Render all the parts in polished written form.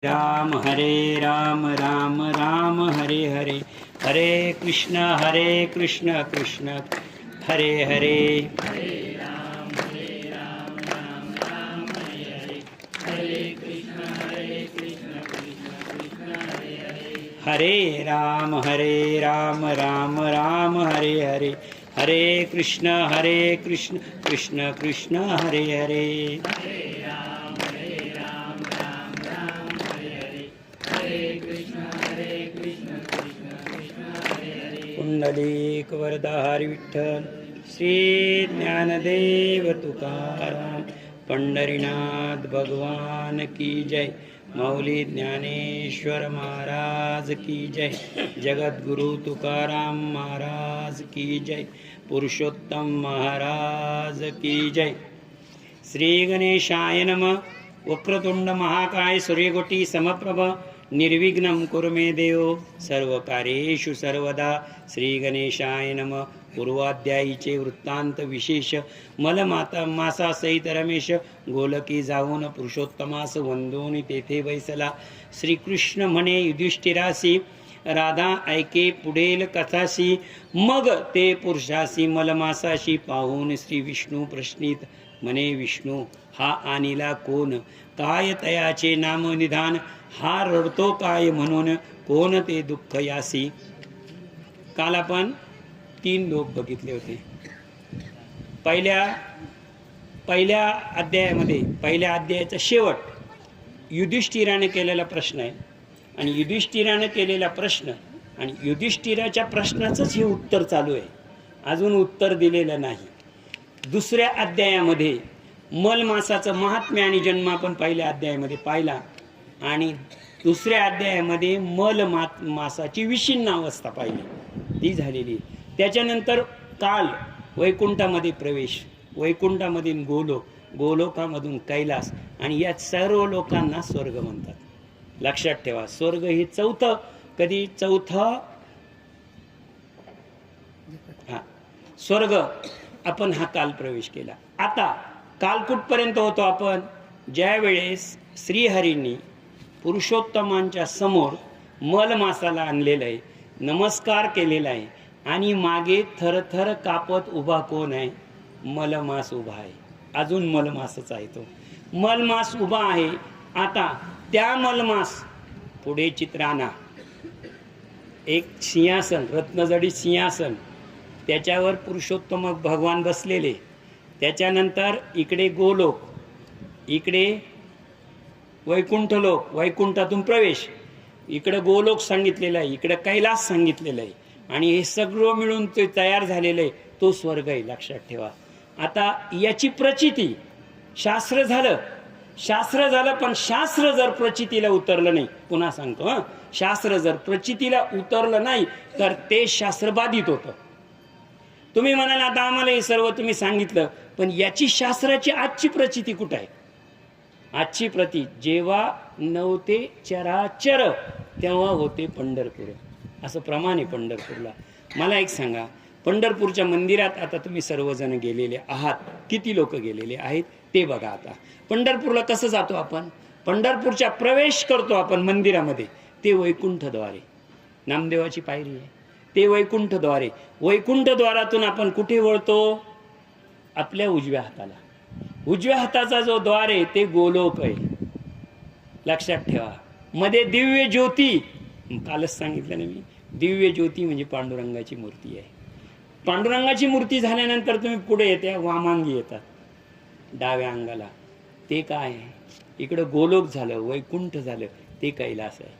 राम राम राम हरे हरे, हरे कृष्ण कृष्ण हरे हरे, हरे राम राम हरे हरे, हरे कृष्ण कृष्ण कृष्ण हरे हरे। पुंडलिक वरदाहरी विठ्ठल, श्री ज्ञानदेव तुकाराम, पंढरीनाथ भगवान की जय, मौली ज्ञानेश्वर महाराज की जय, जगद्गुरु तुकाराम महाराज की जय, पुरुषोत्तम महाराज की जय। श्री गणेशाय नमः। वक्रतुंड महाकाय सूर्यकोटी समप्रभ, निर्विघ्नं कुरु मे देव, सर्वकार्येषु सर्वदा। श्री गणेशाय नमः। पूर्वाध्यायीचे वृत्तांत विशेष, मलमाता मासा सहित रमेश गोलकी जाऊन पुरुषोत्तमास वंदून तेथे बैसला। श्रीकृष्ण म्हणे युधिष्ठिरासी, राधा ऐके पुढेल कथासी, मग ते पुरुषासी मलमासाशी पाहून श्री विष्णू प्रश्नित म्हणे, विष्णू हा आणिला कोण, काय तयाचे नाम निधान, हा रडतो काय म्हणून, कोण ते दुःख यासी। काल आपण 3 लोक बघितले होते। पहिल्या अध्यायामध्ये, पहिल्या अध्यायाचा शेवट युधिष्ठिराने केलेला प्रश्न आहे, आणि युधिष्ठिराने केलेला प्रश्न आणि युधिष्ठिराच्या प्रश्नाचंच हे उत्तर चालू आहे, अजून उत्तर दिलेलं नाही। दुसऱ्या अध्यायामध्ये मलमासाचं महात्म्य आणि जन्म आपण पहिल्या अध्यायामध्ये पाहिला, आणि दुसऱ्या अध्यायामध्ये मासाची विच्छिन्न अवस्था पाहिली, ती झालेली। त्याच्यानंतर काल वैकुंठामध्ये प्रवेश, वैकुंठामधून गोलोक, गोलोकामधून कैलास, आणि या सर्व लोकांना स्वर्ग म्हणतात। लक्षात ठेवा, स्वर्ग हे चौथं स्वर्ग आपण हा काल प्रवेश केला। आता काल कुठपर्यंत होतो आपण, ज्या वेळेस श्रीहरींनी पुरुषोत्तमांच्या समोर मलमासाला आणलेलं आहे, नमस्कार केलेला आहे, आणि मागे थरथर कापत उभा कोण आहे, मलमास उभा आहे। अजून मलमासच आहे, तो मलमास उभा आहे। आता त्या मलमास पुढे चित्राना एक सिंहासन, रत्नजडित सिंहासन, त्याच्यावर पुरुषोत्तम भगवान बसलेले, त्याच्यानंतर इकडे गोलोक, इकडे वैकुंठ लोक, वैकुंठातून प्रवेश, इकडे गोलोक सांगितलेलं आहे, इकडे कैलास सांगितलेलं आहे, आणि हे सगळं मिळून ते तयार झालेलं आहे, तो स्वर्ग आहे। लक्षात ठेवा। आता याची प्रचिती, शास्त्र झालं, पण शास्त्र जर प्रचितीला उतरलं नाही, पुन्हा सांगतो शास्त्र जर प्रचितीला उतरलं नाही तर ते शास्त्र बाधित होतं। तुम्ही म्हणाल आता आम्हाला हे सर्व तुम्ही सांगितलं, पण याची शास्त्राची आजची प्रचिती कुठे आहे? आजची प्रती जेव्हा नव्हते चराचर तेव्हा होते पंढरपूर, असं प्रमाण आहे पंढरपूरला। मला एक सांगा, पंढरपूरच्या मंदिरात आता तुम्ही सर्वजण गेलेले आहात, किती लोक गेलेले आहेत ते बघा। आता पंढरपूरला कसं जातो आपण, पंढरपूरच्या प्रवेश करतो आपण मंदिरामध्ये, ते वैकुंठद्वारे, नामदेवाची पायरी आहे, ते वैकुंठद्वारे, वैकुंठद्वारातून आपण कुठे वळतो, आपल्या उजव्या हाताला, उजव्या हाताचा जो द्वार आहे ते गोलोक आहे। लक्षात ठेवा। मध्ये दिव्य ज्योती, कालच सांगितलं ना मी, दिव्य ज्योती म्हणजे पांडुरंगाची मूर्ती आहे। पांडुरंगाची मूर्ती झाल्यानंतर तुम्ही पुढे येते, वामांगी येतात डाव्या अंगाला, ते काय आहे, इकडं गोलोक झालं, वैकुंठ झालं, ते कैलास आहे।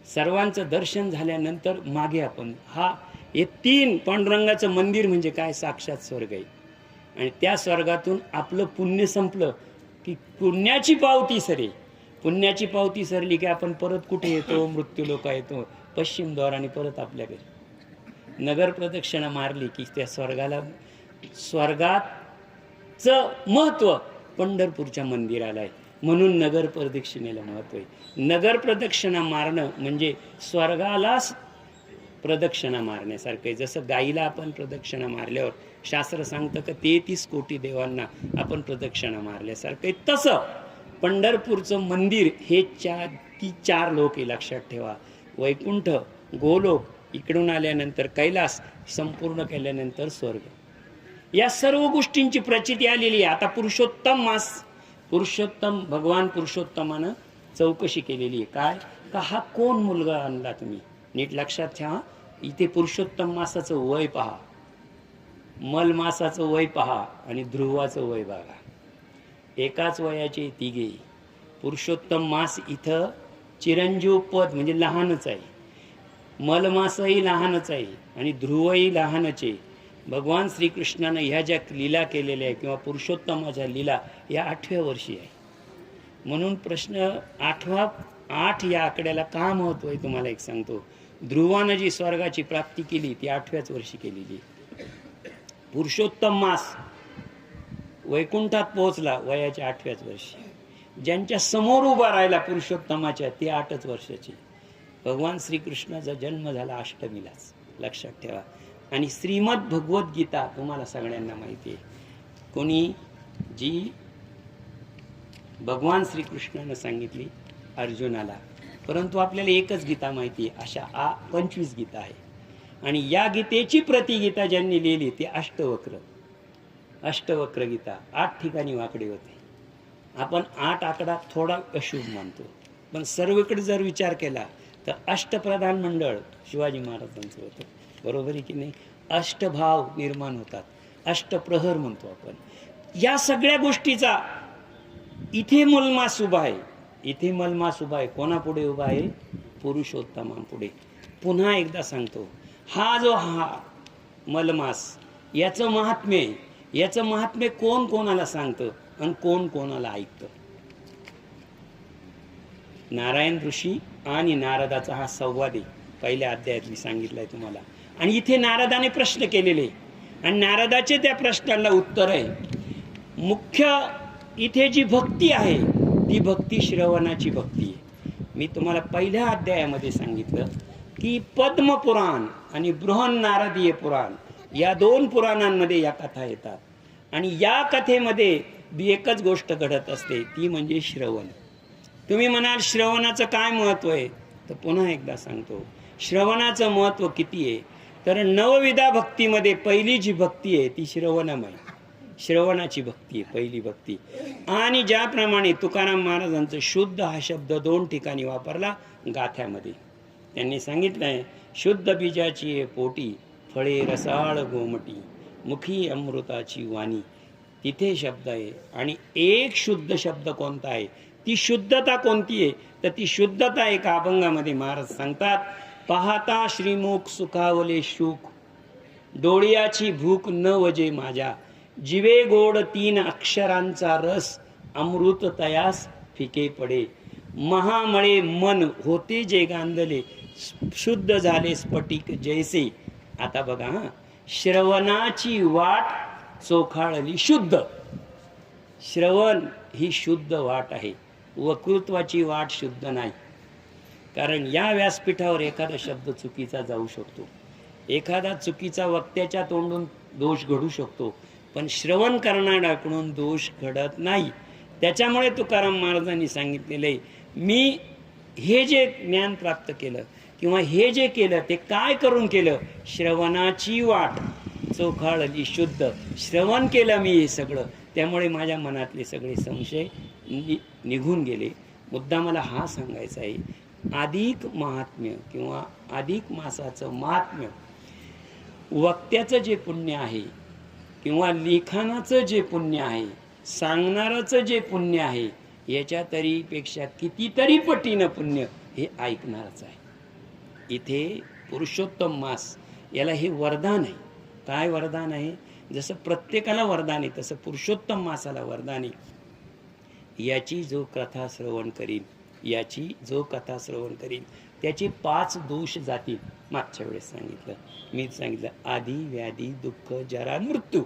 सर्वांचं दर्शन झाल्यानंतर मागे आपण हे 3 पांडुरंगाचं मंदिर म्हणजे काय, साक्षात स्वर्ग आहे। आणि त्या स्वर्गातून आपलं पुण्य संपलं की पुण्याची पावती सरे, पुण्याची पावती सरली की आपण परत कुठे येतो, मृत्यूलोका येतो, पश्चिम द्वाराने परत आपल्या घरी। नगर प्रदक्षिणा मारली की त्या स्वर्गाचं महत्व पंढरपूरच्या मंदिराला आहे, म्हणून नगर प्रदक्षिणेला महत्व आहे। नगर प्रदक्षिणा मारणं म्हणजे स्वर्गाला प्रदक्षिणा मारण्यासारखं आहे। जसं गाईला आपण प्रदक्षिणा मारल्यावर शास्त्र सांगतं की 33 कोटी देवांना आपण प्रदक्षिणा मारल्यासारखं आहे, तसं पंढरपूरचं मंदिर हे ती 4 लोक आहे, लक्षात ठेवा. वैकुंठ, गोलोक, इकडून आल्यानंतर कैलास, संपूर्ण केल्यानंतर स्वर्ग. या सर्व गोष्टींची प्रचिती आलेली आहे. आता पुरुषोत्तम भगवान पुरुषोत्तमानं चौकशी केलेली आहे. काय का हा कोण मुलगा आणला तुम्ही? नीट लक्षात ठेवा. इथे पुरुषोत्तम मासाचं वय पहा, मल मासाचं वय पहा आणि ध्रुवाचं वय बघा. एकाच वयाचे तिघे. पुरुषोत्तम मास इथं चिरंजीव पद म्हणजे लहानच आहे, मलमासही लहानच आहे आणि ध्रुवही लहानच आहे. भगवान श्रीकृष्णानं ह्या ज्या लीला केलेल्या आहे किंवा पुरुषोत्तमाच्या लीला या 8व्या वर्षी आहे. म्हणून प्रश्न 8 या आकड्याला का महत्व आहे तुम्हाला एक सांगतो. ध्रुवानं जी स्वर्गाची प्राप्ती केली ती 8व्याच वर्षी केलेली. पुरुषोत्तम मास वैकुंठात पोहोचला वयाच्या 8व्याच वर्षी. ज्यांच्या समोर उभा राहिला पुरुषोत्तमाच्या ते 8च वर्षाचे. भगवान श्रीकृष्णाचा जन्म झाला अष्टमीलाच, लक्षात ठेवा. आणि श्रीमद भगवद्गीता तुम्हाला सगळ्यांना माहिती आहे, कोणी जी भगवान श्रीकृष्णानं सांगितली अर्जुनाला. परंतु आपल्याला एकच गीता माहिती आहे, अशा 25 गीता आहे. आणि या गीतेची प्रतिगीता ज्यांनी लिहिली ती अष्टवक्र गीता. 8 ठिकाणी वाकडे होते. आपण 8 आकडा थोडा अशुभ मानतो, पण सर्वकडे जर विचार केला तर अष्टप्रधान मंडळ शिवाजी महाराजांचं होतं. बरोबर आहे की नाही? अष्टभाव निर्माण होतात, अष्टप्रहर म्हणतो आपण. या सगळ्या गोष्टीचा इथे मलमास उभा आहे. इथे मलमास उभा आहे. कोणापुढे उभा आहे? पुरुषोत्तमापुढे. पुन्हा एकदा सांगतो, हा जो मलमास याचं महात्म्य आहे. याचं महात्म्य कोण कोणाला सांगतं आणि कोण कोणाला ऐकतं? नारायण ऋषी आणि नारदाचा हा संवाद आहे. पहिल्या अध्यायात मी सांगितलंय तुम्हाला. आणि इथे नारदाने प्रश्न केलेले आणि नारदाचे त्या प्रश्नाला उत्तर आहे. मुख्य इथे जी भक्ती आहे ती भक्ती श्रवणाची भक्ती आहे. मी तुम्हाला पहिल्या अध्यायामध्ये सांगितलं की पद्मपुराण आणि बृहन्नारदीय पुराण या 2 पुराणांमध्ये या कथा येतात. आणि या कथेमध्ये एकच गोष्ट घडत असते, ती म्हणजे श्रवण. तुम्ही म्हणाल श्रवणाचं काय महत्व आहे? तर पुन्हा एकदा सांगतो, श्रवणाचं महत्व किती आहे? तर 9विधा भक्तीमध्ये पहिली जी भक्ती आहे ती श्रवणमय, श्रवणाची भक्ती आहे, पहिली भक्ती. आणि ज्याप्रमाणे तुकाराम महाराजांचं शुद्ध हा शब्द 2 ठिकाणी वापरला गाथ्यामध्ये. त्यांनी सांगितलंय, शुद्ध बीजाची पोटी फळे रसाळ गोमटी, मुखी अमृताची वाणी. तिथे शब्द आहे. आणि एक शुद्ध शब्द कोणता आहे? ती शुद्धता कोणती आहे? तर ती शुद्धता एका अभंगामध्ये महाराज सांगतात, पाहता श्रीमुख सुखावले शुक, डोळ्याची भूक न वजे माझ्या, जिवे गोड 3 अक्षरांचा रस, अमृत तयास फिके पडे, महामळे मन होते जे गांधले, शुद्ध झाले स्फटिक जैसे. आता बघा, श्रवणाची वाट चोखाळली शुद्ध. श्रवण ही शुद्ध वाट आहे, वक्तृत्वाची वाट शुद्ध नाही. कारण या व्यासपीठावर एखादा शब्द चुकीचा जाऊ शकतो, एखादा चुकीचा वक्त्याच्या तोंडून दोष घडू शकतो, पण श्रवण करणाऱ्याकडून दोष घडत नाही. त्याच्यामुळे तुकाराम महाराजांनी सांगितलेले, मी हे जे ज्ञान प्राप्त केलं किंवा हे जे केलं ते काय करून केलं? श्रवणाची वाट चोखाळली शुद्ध. श्रवण केलं मी हे सगळं, त्यामुळे माझ्या मनातले सगळे संशय निघून गेले. मुद्दा मला हा सांगायचा आहे, अधिक महात्म्य किंवा अधिक मासाचं महात्म्य, वक्त्याचं जे पुण्य आहे किंवा लिखाणाचं जे पुण्य आहे, सांगणाराचं जे पुण्य आहे, याच्या तरीपेक्षा कितीतरी पटीनं पुण्य हे ऐकणारच आहे. इथे पुरुषोत्तम मास याला हे वरदान आहे. काय वरदान आहे? जसं प्रत्येकाला वरदान आहे तसं पुरुषोत्तम मासाला वरदान आहे. याची जो कथा श्रवण करीन त्याचे 5 दोष जातील. मागच्या वेळेस सांगितलं, मी सांगितलं, आधी व्याधी दुःख जरा मृत्यू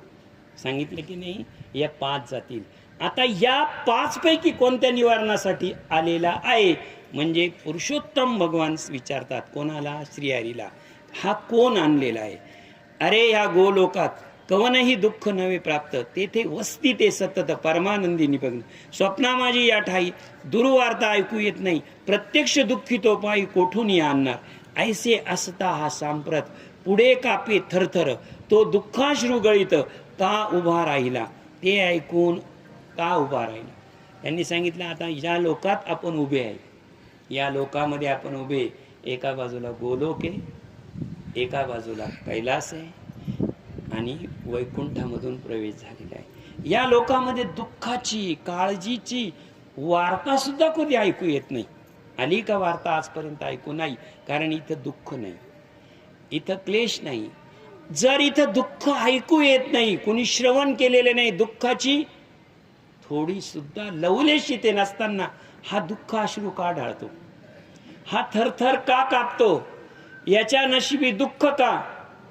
सांगितलं की नाही? या 5 जातील. आता या 5 पैकी कोणत्या निवारणासाठी आलेला आहे? म्हणजे पुरुषोत्तम भगवान विचारतात कोणाला? श्रीहरीला. हा कोण आणलेला आहे? अरे ह्या गोलोकात कवनही दुःख नवे प्राप्त तेथे वस्ती ते सतत परमानंदी निभग्न स्वप्ना माझी या ठाई दुर्वार्ता ऐकू येत नाही प्रत्यक्ष दुःखी तो पायी कोठून आणणार ऐसे असता हा सांप्रत पुढे कापे थरथर तो दुःखाश्रू गळीत का उभा राहिला ते ऐकून का उभा राहिला. त्यांनी सांगितलं आता या लोकात आपण उभे आहे, या लोकामध्ये आपण उभे, एका बाजूला गोलोक आहे, एका बाजूला कैलास आहे आणि वैकुंठामधून प्रवेश झालेला आहे. या लोकांमध्ये दुःखाची काळजीची वार्ता सुद्धा कधी ऐकू येत नाही. आली का वार्ता आजपर्यंत ऐकू नाही, कारण इथं दुःख नाही, इथं क्लेश नाही. जर इथं दुःख ऐकू येत नाही, कुणी श्रवण केलेले नाही, दुःखाची थोडी सुद्धा लवलेश इथे नसताना हा दुःख अश्रू का ढाळतो, हा थरथर का कापतो, याच्या नशिबी दुःख का,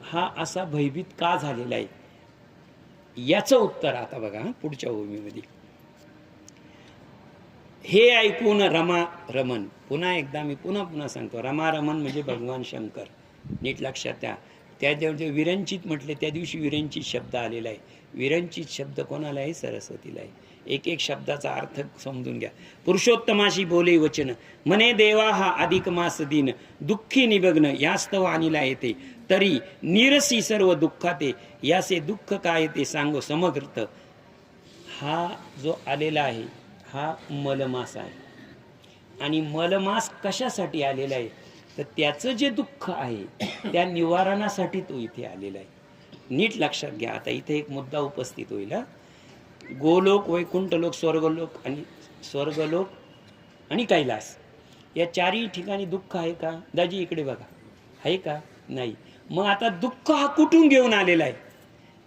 हा असा भयभीत का झालेला आहे. याचं उत्तर आता बघा पुढच्या भूमीमध्ये. हे ऐकून रमा रमन, पुन्हा एकदा मी पुन्हा सांगतो, रमा रमन म्हणजे भगवान शंकर. नीट लक्षात द्या. त्या दिवशी विरंचित म्हटले, त्या दिवशी विरंचित शब्द आलेला आहे. विरंचित शब्द कोणाला आहे? सरस्वतीला आहे. एक एक शब्दाचा अर्थ समजून घ्या. पुरुषोत्तमाशी बोले वचन म्हणे देवा हा अधिक मास दिन दुःखी निबग्न यास्तव आणिला येते तरी निरसी सर्व दुःखाते याचे दुःख काय ते सांगो समग्रत. हा जो आलेला आहे हा मलमास आहे. आणि मलमास कशासाठी आलेला आहे? तर त्याचं जे दुःख आहे त्या निवारणासाठी तो इथे आलेला आहे. नीट लक्षात घ्या. आता इथे एक मुद्दा उपस्थित होईल. गोलोक, वैकुंठलोक, स्वर्गलोक आणि कैलास या चारही ठिकाणी दुःख आहे का? दाजी इकडे बघा, आहे का? नाही. मग आता दुःख हा कुठून घेऊन आलेला आहे?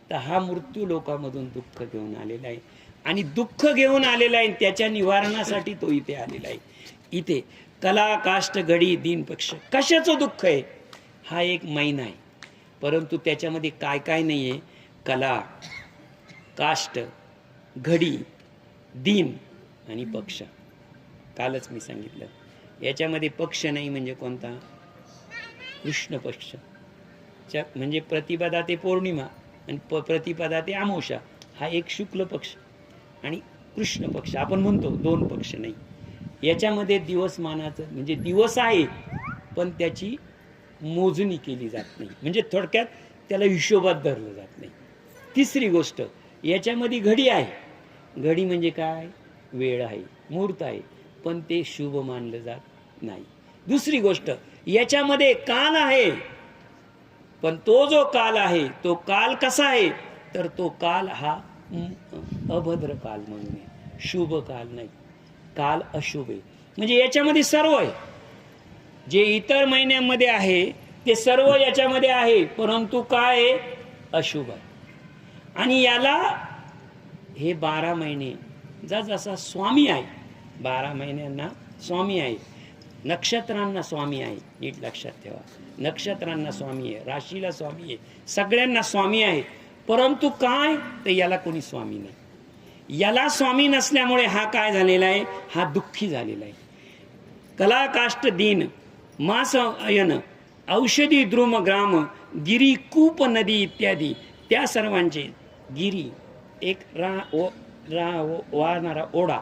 तर हा मृत्यू लोकामधून दुःख घेऊन आलेला आहे. आणि दुःख घेऊन आलेला आहे त्याच्या निवारणासाठी तो इथे आलेला आहे. इथे कला काष्ट घडी दिन पक्ष कशाचं दुःख आहे? हा एक महिना आहे, परंतु त्याच्यामध्ये काय काय नाही आहे? कला, काष्ट, घडी, दिन आणि पक्ष. कालच मी सांगितलं याच्यामध्ये पक्ष नाही म्हणजे कोणता? कृष्ण पक्ष. म्हणजे प्रतिपदा ते पौर्णिमा आणि प्रतिपदा ते अमावस्या हा एक शुक्ल पक्ष आणि कृष्ण पक्ष आपण म्हणतो, दोन पक्ष नाही. याच्यामध्ये दिवसमानाचं म्हणजे दिवस आहे पण त्याची मोजणी केली जात नाही, म्हणजे थोडक्यात त्याला हिशोबात धरलं जात नाही. तिसरी गोष्ट, याच्यामध्ये घडी आहे. घडी म्हणजे काय? वेळ आहे, मुहूर्त आहे, पण ते शुभ मानलं जात नाही. दुसरी गोष्ट, याच्यामध्ये काल आहे, पण तो जो काल आहे तो काल कसा आहे? तर तो काल हा अभद्र काल म्हणून आहे, शुभ काल नाही. काल अशुभ आहे. म्हणजे याच्यामध्ये सर्व आहे. जे इतर महिन्यांमध्ये आहे ते सर्व याच्यामध्ये आहे, परंतु काय आहे? अशुभ आहे. आणि याला हे 12 महिने जसा स्वामी आहे, 12 महिन्यांना स्वामी आहे, नक्षत्रांना स्वामी आहे. नीट लक्षात ठेवा. नक्षत्रांना स्वामी आहे, राशीला स्वामी आहे, सगळ्यांना स्वामी आहे. परंतु काय? तर याला कोणी स्वामी नाही. याला स्वामी नसल्यामुळे हा काय झालेला आहे? हा दुःखी झालेला आहे. कला काष्ट दिन मास अयन औषधी द्रुम ग्राम गिरी कूप नदी इत्यादी त्या सर्वांचे. गिरी एक वाहणारा ओढा,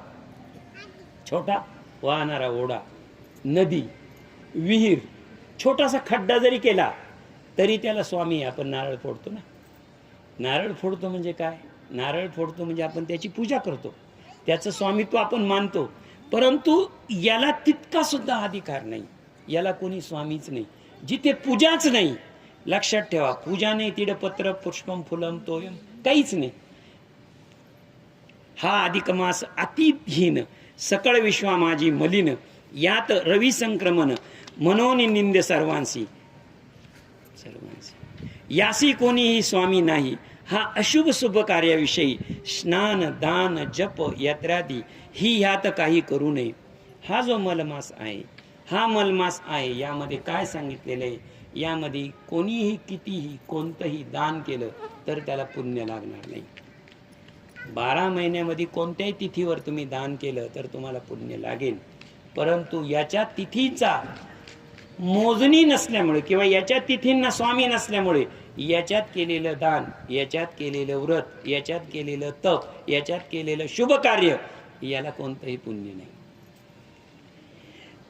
छोटा वाहणारा ओढा, नदी, विहीर, छोटासा खड्डा जरी केला तरी त्याला स्वामी. आपण नारळ फोडतो ना, नारळ फोडतो म्हणजे काय? नारळ फोडतो म्हणजे आपण त्याची पूजा करतो, त्याचं स्वामित्व आपण मानतो. परंतु याला तितका सुद्धा अधिकार नाही, याला कोणी स्वामीच नाही. जिथे पूजाच नाही, लक्षात ठेवा, पूजा नाही, तिडे पत्र पुष्पम फुलम तोयम काहीच नाही. हा अधिक मास अतिहीन सकळ विश्वा माझी मलिन यात रवी संक्रमण म्हणून निंद सर्वांसी यासी कोणीही स्वामी नाही. हा अशुभ शुभ कार्याविषयी स्नान दान जप यात्रादी ही ह्यात काही करू नये. हा जो मलमास आहे, हा मलमास आहे, यामध्ये काय सांगितलेलं आहे? यामध्ये कोणीही कितीही कोणतंही दान केलं तर त्याला पुण्य लागणार नाही. 12 महिन्यामध्ये कोणत्याही तिथीवर तुम्ही दान केलं तर तुम्हाला पुण्य लागेल. परंतु याच्या तिथीचा मोजणी नसल्यामुळे किंवा याच्या तिथींना स्वामी नसल्यामुळे याच्यात केलेलं दान, याच्यात केलेलं व्रत, याच्यात केलेलं तप, याच्यात केलेलं शुभ कार्य, याला कोणतंही पुण्य नाही.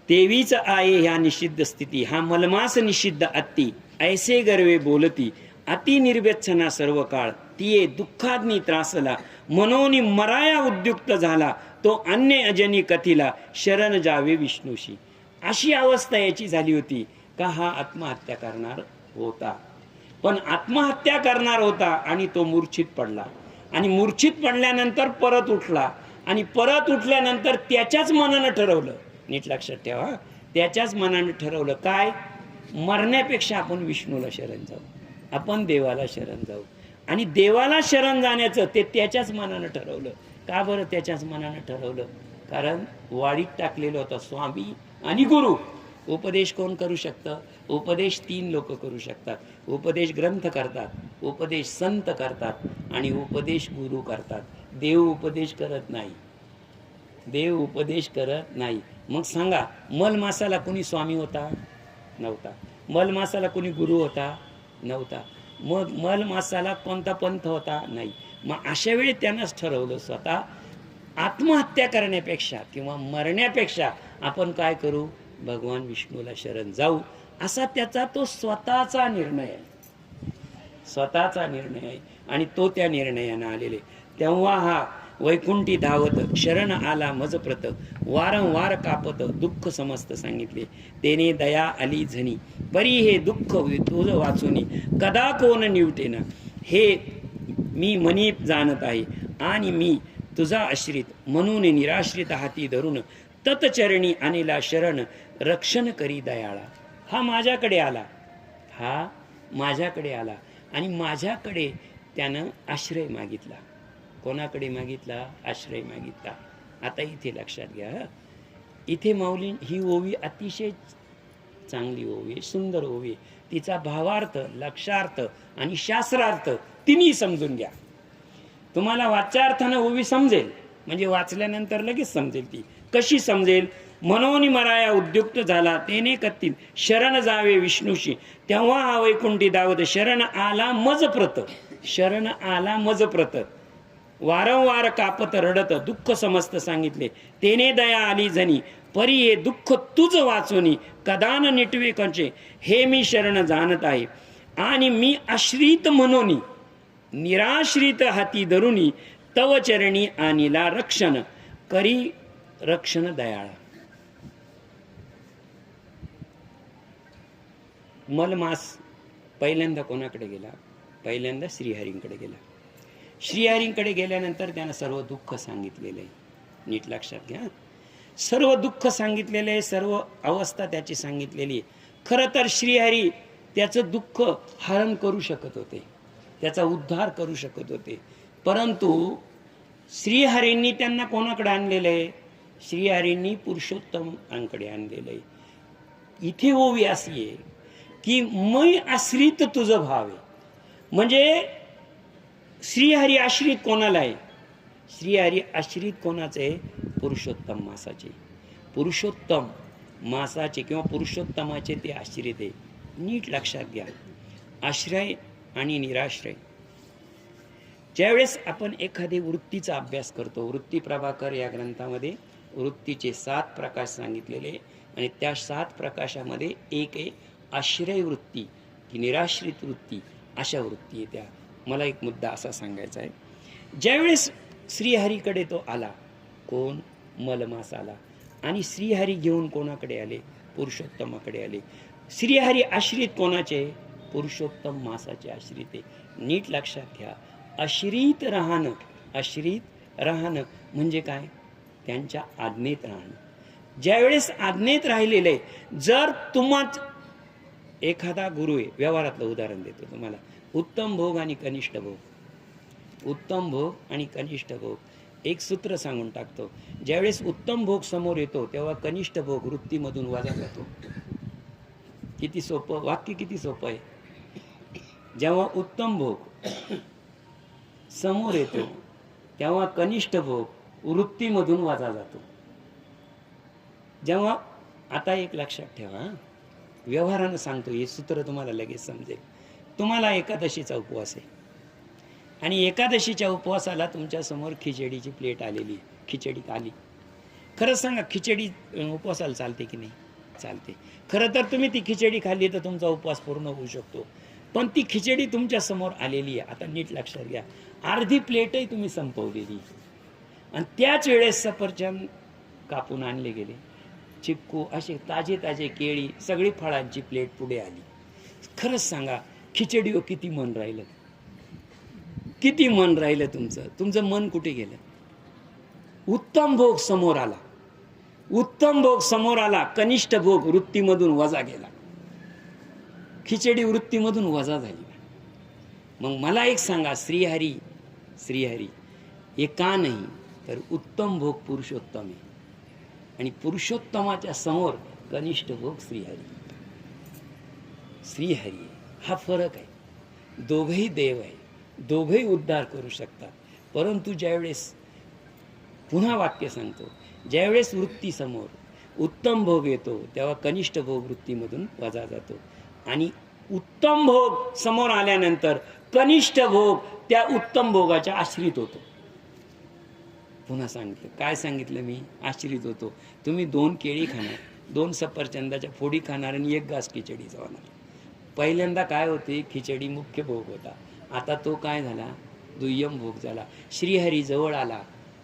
तेवीच आहे ह्या निषिद्ध स्थिती, हा मलमास निषिद्ध अत्ती, ऐसे गर्वे बोलती, अति निर्व्यच्छना सर्व काळ, तिये दुःखाग्नी त्रासला, मनोनी मराया उद्युक्त झाला, तो अन्य अजनी कथिला, शरण जावे विष्णूशी. अशी अवस्था याची झाली होती का हा आत्महत्या करणार होता. पण आत्महत्या करणार होता आणि तो मूर्छित पडला, आणि मूर्छित पडल्यानंतर परत उठला, आणि परत उठल्यानंतर त्याच्याच मनानं ठरवलं, नीट लक्षात ठेवा, त्याच्याच मनानं ठरवलं काय, मरण्यापेक्षा आपण विष्णूला शरण जाऊ, आपण देवाला शरण जाऊ. आणि देवाला शरण जाण्याचं ते त्याच्याच मनानं ठरवलं. का बरं त्याच्याच मनानं ठरवलं? कारण वाडीत टाकलेलं होतं स्वामी आणि गुरु. उपदेश कोण करू शकतं? उपदेश 3 लोक करू शकतात. उपदेश ग्रंथ करतात, उपदेश संत करतात, आणि उपदेश गुरु करतात. देव उपदेश करत नाही, देव उपदेश करत नाही. मग सांगा, मलमासाला कोणी स्वामी होता? नव्हता. मलमासाला कोणी गुरु होता? नव्हता. मग मलमासाला कोणता पंथ होता? नाही. मग अशा वेळी त्यानंच ठरवलं, स्वतः आत्महत्या करण्यापेक्षा किंवा मरण्यापेक्षा आपण काय करू, भगवान विष्णूला शरण जाऊ. असा त्याचा तो स्वतःचा निर्णय आहे, स्वतःचा निर्णय आहे. आणि तो त्या निर्णयानं आलेले. तेव्हा हा वैकुंठी धावत, शरण आला मजप्रत, वारंवार कापत, दुःख समस्त सांगितले, तेने दया आली झनी, परी हे दुःख तुझ वाचुनी, कदा कोण निवटेना, हे मी मनी जाणत आहे, आणि मी तुझा आश्रित, म्हणून निराश्रित हाती धरून, ततचरणी आणला शरण, रक्षण करी दयाळा. हा माझ्याकडे आला, हा माझ्याकडे आला, आणि माझ्याकडे त्यानं आश्रय मागितला. कोणाकडे मागितला? आश्रय मागितला. आता इथे लक्षात घ्या, इथे माऊली ही ओवी अतिशय चांगली ओवी, सुंदर ओवी. तिचा भावार्थ, लक्षार्थ आणि शास्त्रार्थ तिन्ही समजून घ्या. तुम्हाला वाच्यार्थानं ओवी समजेल, म्हणजे वाचल्यानंतर लगेच समजेल. ती कशी समजेल? मनोनी मराया उद्युक्त झाला, तेने कत्तील, शरण जावे विष्णूशी, तेव्हा हा वैकुंठी दावत, शरण आला मजप्रत, शरण आला मजप्रत, वारंवार कापत रडत, दुःख समस्त सांगितले, तेने दया आली जनी, परी हे दुःख तुझ वाचुनी, कदान निटवे कंचे, हे मी शरण जाणत आहे, आणि मी आश्रित म्हणून निराश्रित हाती धरुनी, तव चरणी आणिला रक्षण करी, रक्षण दयाळा. मलमास पहिल्यांदा कोणाकडे गेला? पहिल्यांदा श्रीहरींकडे गेला. श्रीहरींकडे गेल्यानंतर त्यानं सर्व दुःख सांगितलेलं आहे. नीट लक्षात घ्या, सर्व दुःख सांगितलेलं आहे, सर्व अवस्था त्याची सांगितलेली आहे. खरं तर श्रीहरी त्याचं दुःख हरण करू शकत होते, त्याचा उद्धार करू शकत होते, परंतु श्रीहरींनी त्यांना कोणाकडे आणलेलं आहे? श्रीहरींनी पुरुषोत्तमांकडे आणलेलं आहे. इथे ओवी अशी आहे की मै आश्रित तुझं भाव आहे. म्हणजे श्रीहरी आश्रित कोणाला आहे? श्रीहरी आश्रित कोणाचे? पुरुषोत्तम मासाचे. पुरुषोत्तम मासाचे किंवा पुरुषोत्तमाचे ते आश्रित आहे. नीट लक्षात घ्या, आश्रय आणि निराश्रय. ज्यावेळेस आपण एखादी वृत्तीचा अभ्यास करतो, वृत्ती प्रभाकर या ग्रंथामध्ये वृत्तीचे 7 प्रकाश सांगितलेले, आणि त्या 7 प्रकाशामध्ये एक आहे आश्रय वृत्ती की निराश्रित वृत्ती, अशा वृत्ती येत्या. मला एक मुद्दा असा सांगायचा आहे, ज्यावेळेस श्रीहरीकडे तो आला, कोण? मलमास आला, आणि श्रीहरी घेऊन कोणाकडे आले? पुरुषोत्तमाकडे आले. श्रीहरी आश्रित कोणाचे? पुरुषोत्तम मासाचे आश्रित आहे. नीट लक्षात घ्या, आश्रित राहणं, आश्रित राहणं म्हणजे काय? त्यांच्या आज्ञेत राहणं. ज्यावेळेस आज्ञेत राहिलेले, जर तुम्हाच एखादा गुरु आहे, व्यवहारातलं उदाहरण देतो तुम्हाला, उत्तम भोग आणि कनिष्ठ भोग, उत्तम भोग आणि कनिष्ठ भोग. एक सूत्र सांगून टाकतो, ज्यावेळेस उत्तम भोग समोर येतो तेव्हा कनिष्ठ भोग वृत्तीमधून वजा जातो. किती सोपं वाक्य, किती सोपं आहे. जेव्हा उत्तम भोग समोर येतो तेव्हा कनिष्ठ भोग वृत्तीमधून वजा जातो. जेव्हा, आता एक लक्षात ठेवा, व्यवहारानं सांगतो, हे सूत्र तुम्हाला लगेच समजेल. तुम्हाला एकादशीचा उपवास आहे आणि एकादशीच्या उपवासाला तुमच्यासमोर खिचडीची प्लेट आलेली आहे, खिचडी आली. खरं सांगा, खिचडी उपवासाला चालते की नाही? चालते. खरं तर तुम्ही ती खिचडी खाल्ली तर तुमचा उपवास पूर्ण होऊ शकतो, पण ती खिचडी तुमच्यासमोर आलेली आहे. आता नीट लक्षात घ्या, अर्धी प्लेटही तुम्ही संपवलेली आणि त्याच वेळेस सफरचंद कापून आणले गेले, चिक्कू, असे ताजे ताजे केळी, सगळी फळांची प्लेट पुढे आली. खरंच सांगा, खिचडीवर किती मन राहिलं? किती मन राहिलं तुमचं? तुमचं मन कुठे गेलं? उत्तम भोग समोर आला, उत्तम भोग समोर आला, कनिष्ठ भोग वृत्तीमधून वजा गेला, खिचडी वृत्तीमधून वजा झाली. मग मला एक सांगा, श्रीहरी श्रीहरी हे का नाही? तर उत्तम भोग पुरुषोत्तम आहे आणि पुरुषोत्तमाच्या समोर कनिष्ठ भोग श्रीहरी. श्रीहरी हा फरक आहे. दोघही देव आहे, दोघही उद्धार करू शकतात, परंतु ज्यावेळेस, पुन्हा वाक्य सांगतो, ज्यावेळेस वृत्ती समोर उत्तम भोग येतो तेव्हा कनिष्ठ भोग वृत्तीमधून वजा जातो आणि उत्तम भोग समोर आल्यानंतर कनिष्ठ भोग त्या उत्तम भोगाच्या आश्रित होतो. पुन्हा सांगितलं, काय सांगितलं मी? आश्रित होतो. तुम्ही 2 केळी खाणार, 2 सफरचंदाच्या फोडी खाणार आणि 1 घास खिचडीचा होणार. पहिल्यांदा काय होते? खिचडी मुख्य भोग होता, आता तो काय झाला? दुय्यम भोग झाला. श्रीहरी जवळ आला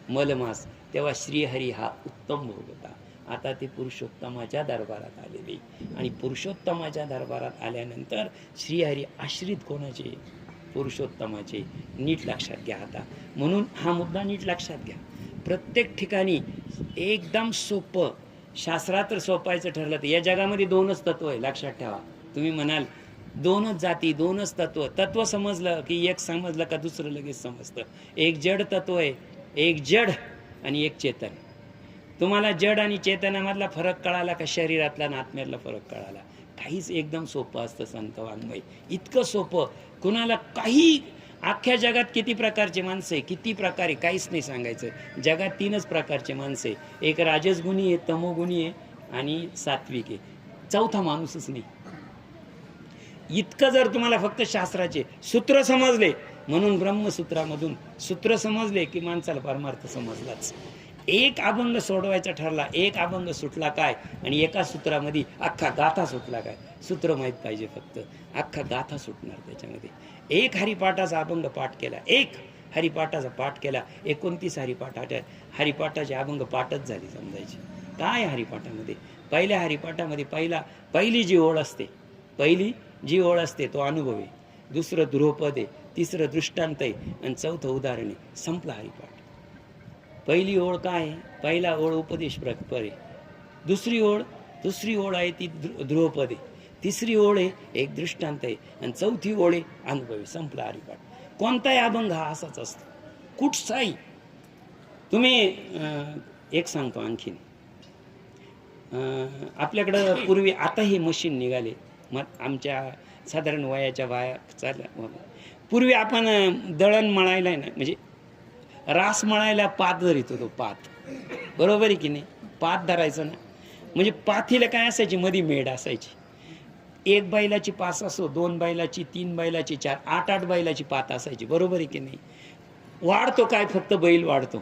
मलमास, तेव्हा श्रीहरी हा उत्तम भोग होता. आता ते पुरुषोत्तमाच्या दरबारात आलेले आणि पुरुषोत्तमाच्या दरबारात आल्यानंतर श्रीहरी आश्रित कोणाचे? पुरुषोत्तमाचे. नीट लक्षात घ्या आता. म्हणून हा मुद्दा नीट लक्षात घ्या. प्रत्येक ठिकाणी एकदम सोपं, शास्त्रात तर सोपायचं ठरलं तर या जगामध्ये 2च तत्व आहे, लक्षात ठेवा. तुम्ही म्हणाल 2च जाती, 2च तत्व. तत्व समजलं की एक समजलं का दुसरं लगेच समजतं. एक जड तत्व आहे, एक जड आणि एक चेतन. तुम्हाला जड आणि चेतनामधला फरक कळाला का? शरीरातला आणि आत्म्यातला फरक कळाला? काहीच एकदम सोपं असतं संत वाङ्मय, इतकं सोपं. कुणाला काही, अख्ख्या जगात किती प्रकारचे माणसं आहे, किती प्रकारे, काहीच नाही सांगायचं. जगात 3च प्रकारचे माणसं आहे, एक राजसगुणी आहे, तमोगुणी आहे आणि सात्विक आहे. चौथा माणूसच नाही. इतकं जर तुम्हाला फक्त शास्त्राचे सूत्र समजले, म्हणून ब्रह्मसूत्रामधून सूत्र समजले की माणसाला परमार्थ समजलाच. एक अभंग सोडवायचा ठरला, एक अभंग सुटला काय आणि एका सूत्रामध्ये अख्खा गाथा सुटला काय? सूत्र माहीत पाहिजे फक्त, अख्खा गाथा सुटणार त्याच्यामध्ये. एक हरिपाठाचा अभंग पाठ केला, एक हरिपाठाचा पाठ केला, 29 हरिपाठाचे अभंग पाठच झाली समजायची. काय हरिपाठामध्ये? पहिल्या हरिपाठामध्ये पहिली जी ओळ असते, पहिली जी ओळ असते तो अनुभव आहे, दुसरं ध्रुवपद आहे, तिसरं दृष्टांत आहे आणि चौथं उदाहरण आहे. संपला हरिपाठ. पहिली ओळ काय आहे? पहिला ओळ उपदेश प्रकल्प आहे, दुसरी ओळ आहे ती ध्रुवपद आहे, तिसरी ओळ आहे एक दृष्टांत आहे आणि चौथी ओळ आहे अनुभव आहे. संपला हरिपाठ. कोणताही अभंग हा असाच असतो, कुठचाही. तुम्ही एक सांगतो आणखीन, आपल्याकडं पूर्वी, आता हे मशीन निघाले, मग आमच्या साधारण वयाच्या बाया चालल्या. पूर्वी आपण दळण मळायला आहे ना, म्हणजे रास मळायला पात धरीत होतो, पात. बरोबर आहे की नाही? पात धरायचं ना, म्हणजे पाथीला काय असायची? मध्ये मेड असायची. 1 बैलाची 5 असो, 2 बैलाची, 3 बैलाची, 4, 8 बैलाची पात असायची. बरोबर आहे की नाही? वाढतो काय? फक्त बैल वाढतो,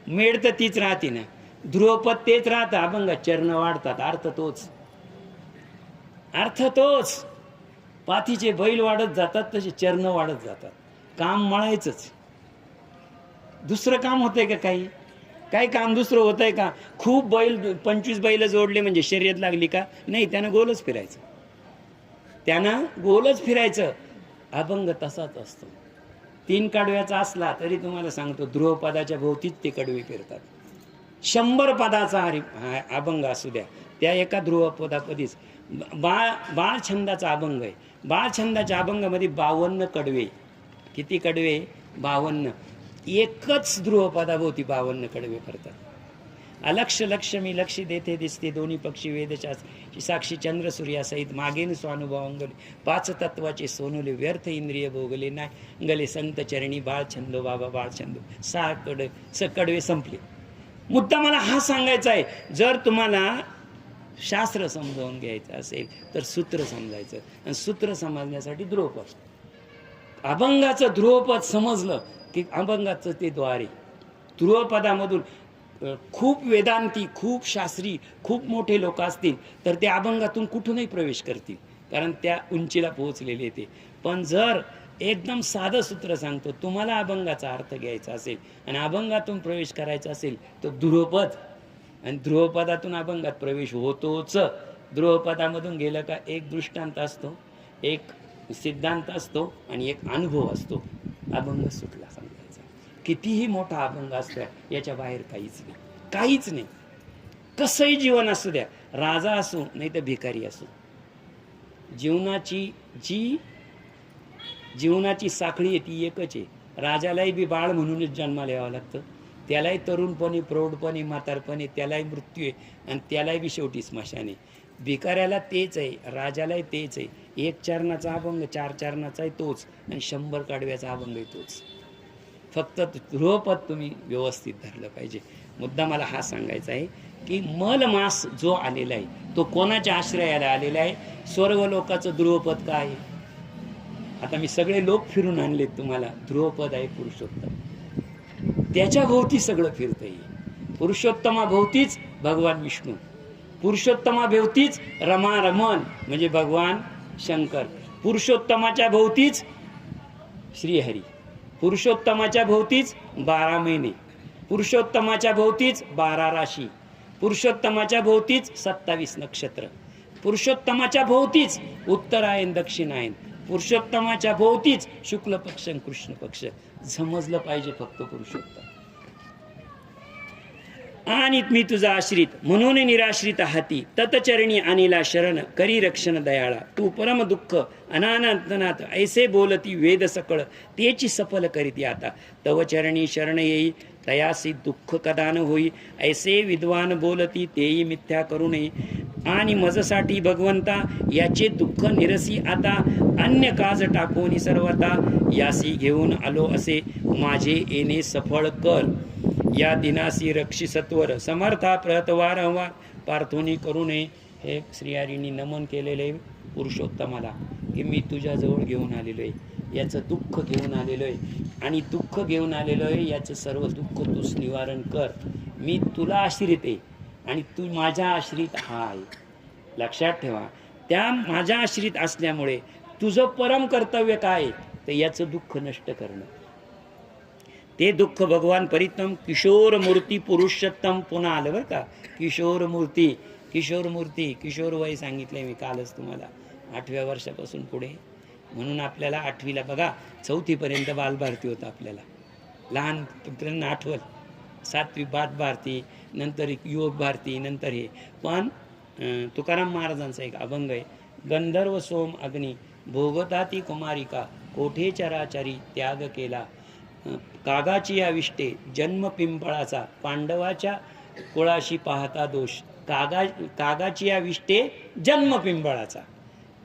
मेड तर तीच राहते ना, ध्रुवपद तेच राहतं, अभंगात चरण वाढतात. अर्थ तोच. पाथीचे बैल वाढत जातात तसे चरण वाढत जातात. काम मळायचंच, दुसरं काम होतंय का? काही काम दुसरं होतंय का? खूप बैल, 25 बैल जोडले म्हणजे शर्यत लागली का? नाही, त्यानं गोलच फिरायचं. अभंग तसाच असतो. 3 कडव्याचा असला तरी तुम्हाला सांगतो, ध्रुवपदाच्या भोवतीच ते कडवे फिरतात. 100 पदाचा अभंग असू द्या, त्या एका ध्रुवपदापदीच. बाळ छंदाचा अभंग आहे, बाळ छंदाच्या अभंगामध्ये 52 कडवे. किती कडवे? 52. एकच ध्रुवपदाभोवती 52 कडवे करतात. अलक्ष लक्ष्मी लक्ष देते दिसते, दोन्ही पक्षी वेदशास्त्र साक्षी चंद्र सूर्यासहित, मागेन स्वानुभव अंगले, 5 तत्वाचे सोनवले, व्यर्थ इंद्रिय भोगले नाही गले, संत चरणी बाळ छंदो बाबा बाळ छंदो. 6 कडवे संपले. मुद्दा मला हा सांगायचा आहे, जर तुम्हाला शास्त्र समजावून घ्यायचं असेल तर सूत्र समजायचं, आणि सूत्र समजण्यासाठी ध्रुवपद. अभंगाचं ध्रुवपद समजलं की अभंगाचं ते द्वारे. ध्रुवपदामधून खूप वेदांती, खूप शास्त्री, खूप मोठे लोक असतील तर ते अभंगातून कुठूनही प्रवेश करतील, कारण त्या उंचीला पोहोचलेले ते. पण जर एकदम साधं सूत्र सांगतो, तुम्हाला अभंगाचा अर्थ घ्यायचा असेल आणि अभंगातून प्रवेश करायचा असेल तर ध्रुवपद, आणि ध्रुवपदातून अभंगात प्रवेश होतोच. ध्रुवपदामधून गेलं का एक दृष्टांत असतो, एक सिद्धांत असतो आणि एक अनुभव असतो. अभंग सुटला समजायचा. कितीही मोठा अभंग असतो याच्या बाहेर काहीच नाही, काहीच नाही. कसंही जीवन असू द्या, राजा असो नाही तर भिकारी असो, जीवनाची साखळी आहे ती एकच आहे. राजालाही बी बाळ म्हणूनच जन्माला यावं लागतं, त्यालाही तरुणपणी, प्रौढपणी, म्हातारपणी, त्यालाही मृत्यू आहे, आणि त्यालाही बी शेवटी स्मशान आहे. भिकाऱ्याला तेच आहे, राजालाही तेच आहे. एक चरणाचा अभंग 4 चरणाचा आहे तोच, आणि 100 कडव्याचा अभंग आहे तोच. फक्त ध्रुवपद तुम्ही व्यवस्थित धरलं पाहिजे. मुद्दा मला हा सांगायचा आहे की मलमास जो आलेला आहे तो कोणाच्या आश्रयाला आलेला आहे? स्वर्ग लोकाचं ध्रुवपद काय आहे? आता मी सगळे लोक फिरून आणलेत तुम्हाला. ध्रुवपद आहे पुरुषोत्तम, त्याच्या भोवती सगळं फिरतं आहे. पुरुषोत्तमाभोवतीच भगवान विष्णू, पुरुषोत्तमाभोवतीच रमण म्हणजे भगवान शंकर, पुरुषोत्तमाच्या भोवतीच श्रीहरी, पुरुषोत्तमाच्या भोवतीच 12 महिने, पुरुषोत्तमाच्या भोवतीच 12 राशी, पुरुषोत्तमाच्या भोवतीच 27 नक्षत्र, पुरुषोत्तमाच्या भोवतीच उत्तरायण दक्षिणायन, पुरुषोत्तमाच्या भोवतीच शुक्ल पक्ष कृष्ण पक्ष. समजलं पाहिजे फक्त पुरुषोत्तम. आणि मी तुझा आश्रित म्हणून निराश्रित हाती, ततचरणी आणिला शरण करी रक्षण दयाळा. तू परम दुःख अनानंतनाथ ऐसे बोलती वेद सकळ, तेची सफल करीती आता. तव चरणी शरण येई तयासी दुःख कदान होई, ऐसे विद्वान बोलती तेही मिथ्या करू नये. आणि मजसाठी भगवंता याचे दुःख निरसी आता, अन्य काज टाकून सर्वता यासी घेऊन आलो असे, माझे येणे सफळ कर. या दिनासी रक्षी सत्वर समर्था प्रत वारंवार पार्थोनी करू नये. हे श्रीहरींनी नमन केलेले पुरुषोत्तमाला की मी तुझ्याजवळ घेऊन आलेलो आहे, याचं दुःख घेऊन आलेलो आहे, आणि दुःख घेऊन आलेलो आहे याचं सर्व दुःख तूच निवारण कर. मी तुला आश्रित आहे आणि तू माझ्या आश्रित आहे. लक्षात ठेवा, त्या माझ्या आश्रित असल्यामुळे तुझं परम कर्तव्य काय तर याचं दुःख नष्ट करणं. ते दुःख भगवान परितम किशोर मूर्ती पुरुषोत्तम पुन्हा आलं बरं का. किशोर मूर्ती, किशोर मूर्ती, किशोर वय सांगितलंय मी कालच तुम्हाला, 8व्या वर्षापासून पुढे. म्हणून आपल्याला 8वीला बघा 4थीपर्यंत बालभारती होतं आपल्याला, लहान आठवल. 7वी बात भारती, नंतर युवक भारती, नंतर हे. पण तुकाराम महाराजांचा एक अभंग आहे, गंधर्व सोम अग्नी भोगताती कुमारिका, कोठे चराचरी त्याग केला. कागाची या विष्टे जन्म पिंपळाचा, पांडवाच्या कुळाशी पाहता दोष. कागाची या विष्टे जन्म पिंपळाचा,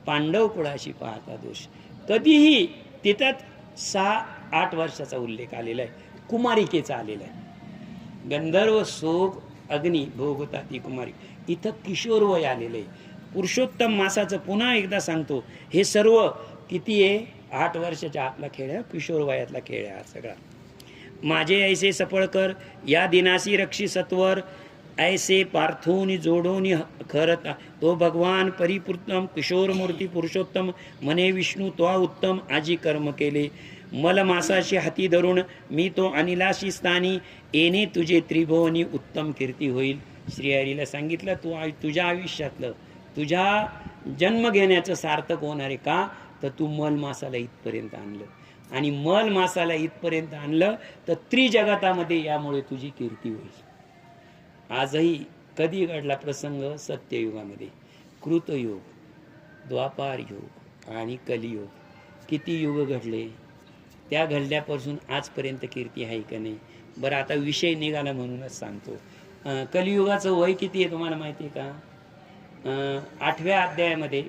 पांडव कुळाशी पाहता दोष. कधीही तिथं 6-8 वर्षाचा उल्लेख आलेला आहे, कुमारिकेचा आलेला आहे. गंधर्व सोग अग्नी भोगता ती कुमारी, इथं किशोर वय आलेलं आहे. पुरुषोत्तम मासाचं पुन्हा एकदा सांगतो, हे सर्व किती आहे? 8 वर्षाच्या आतला खेळ आहे, किशोर वयातला खेळ आहे हा सगळा. माझे ऐसे सफळ कर या दिनासी रक्षी सत्वर, ऐसे पार्थोनी जोडोनी खरता. तो भगवान परिपूर्तम किशोर मूर्ती पुरुषोत्तम मने विष्णू तो उत्तम, आजी कर्म केले. मल मासाशी हाती धरून मी तो अनिलाशी स्थानी, येणे तुझे त्रिभुवनी उत्तम कीर्ती होईल. श्रीहरीला सांगितलं तू तुझ्या आयुष्यातलं तुझ्या जन्म घेण्याचं सार्थक होणार आहे का, तर तू मल मासाला इथपर्यंत आणलं, आणि मल मासाला इथपर्यंत आणलं तर त्रिजगतामध्ये यामुळे तुझी कीर्ती होईल. आजही कधी घडला प्रसंग? सत्ययुगामध्ये. कृतयुग, द्वापार युग आणि कलियुग, किती युग घडले. त्या घडल्यापासून आजपर्यंत कीर्ती आहे का नाही? बरं, आता विषय निघाला म्हणूनच सांगतो. कलियुगाचं वय किती आहे तुम्हाला माहिती आहे का? 8व्या अध्यायामध्ये,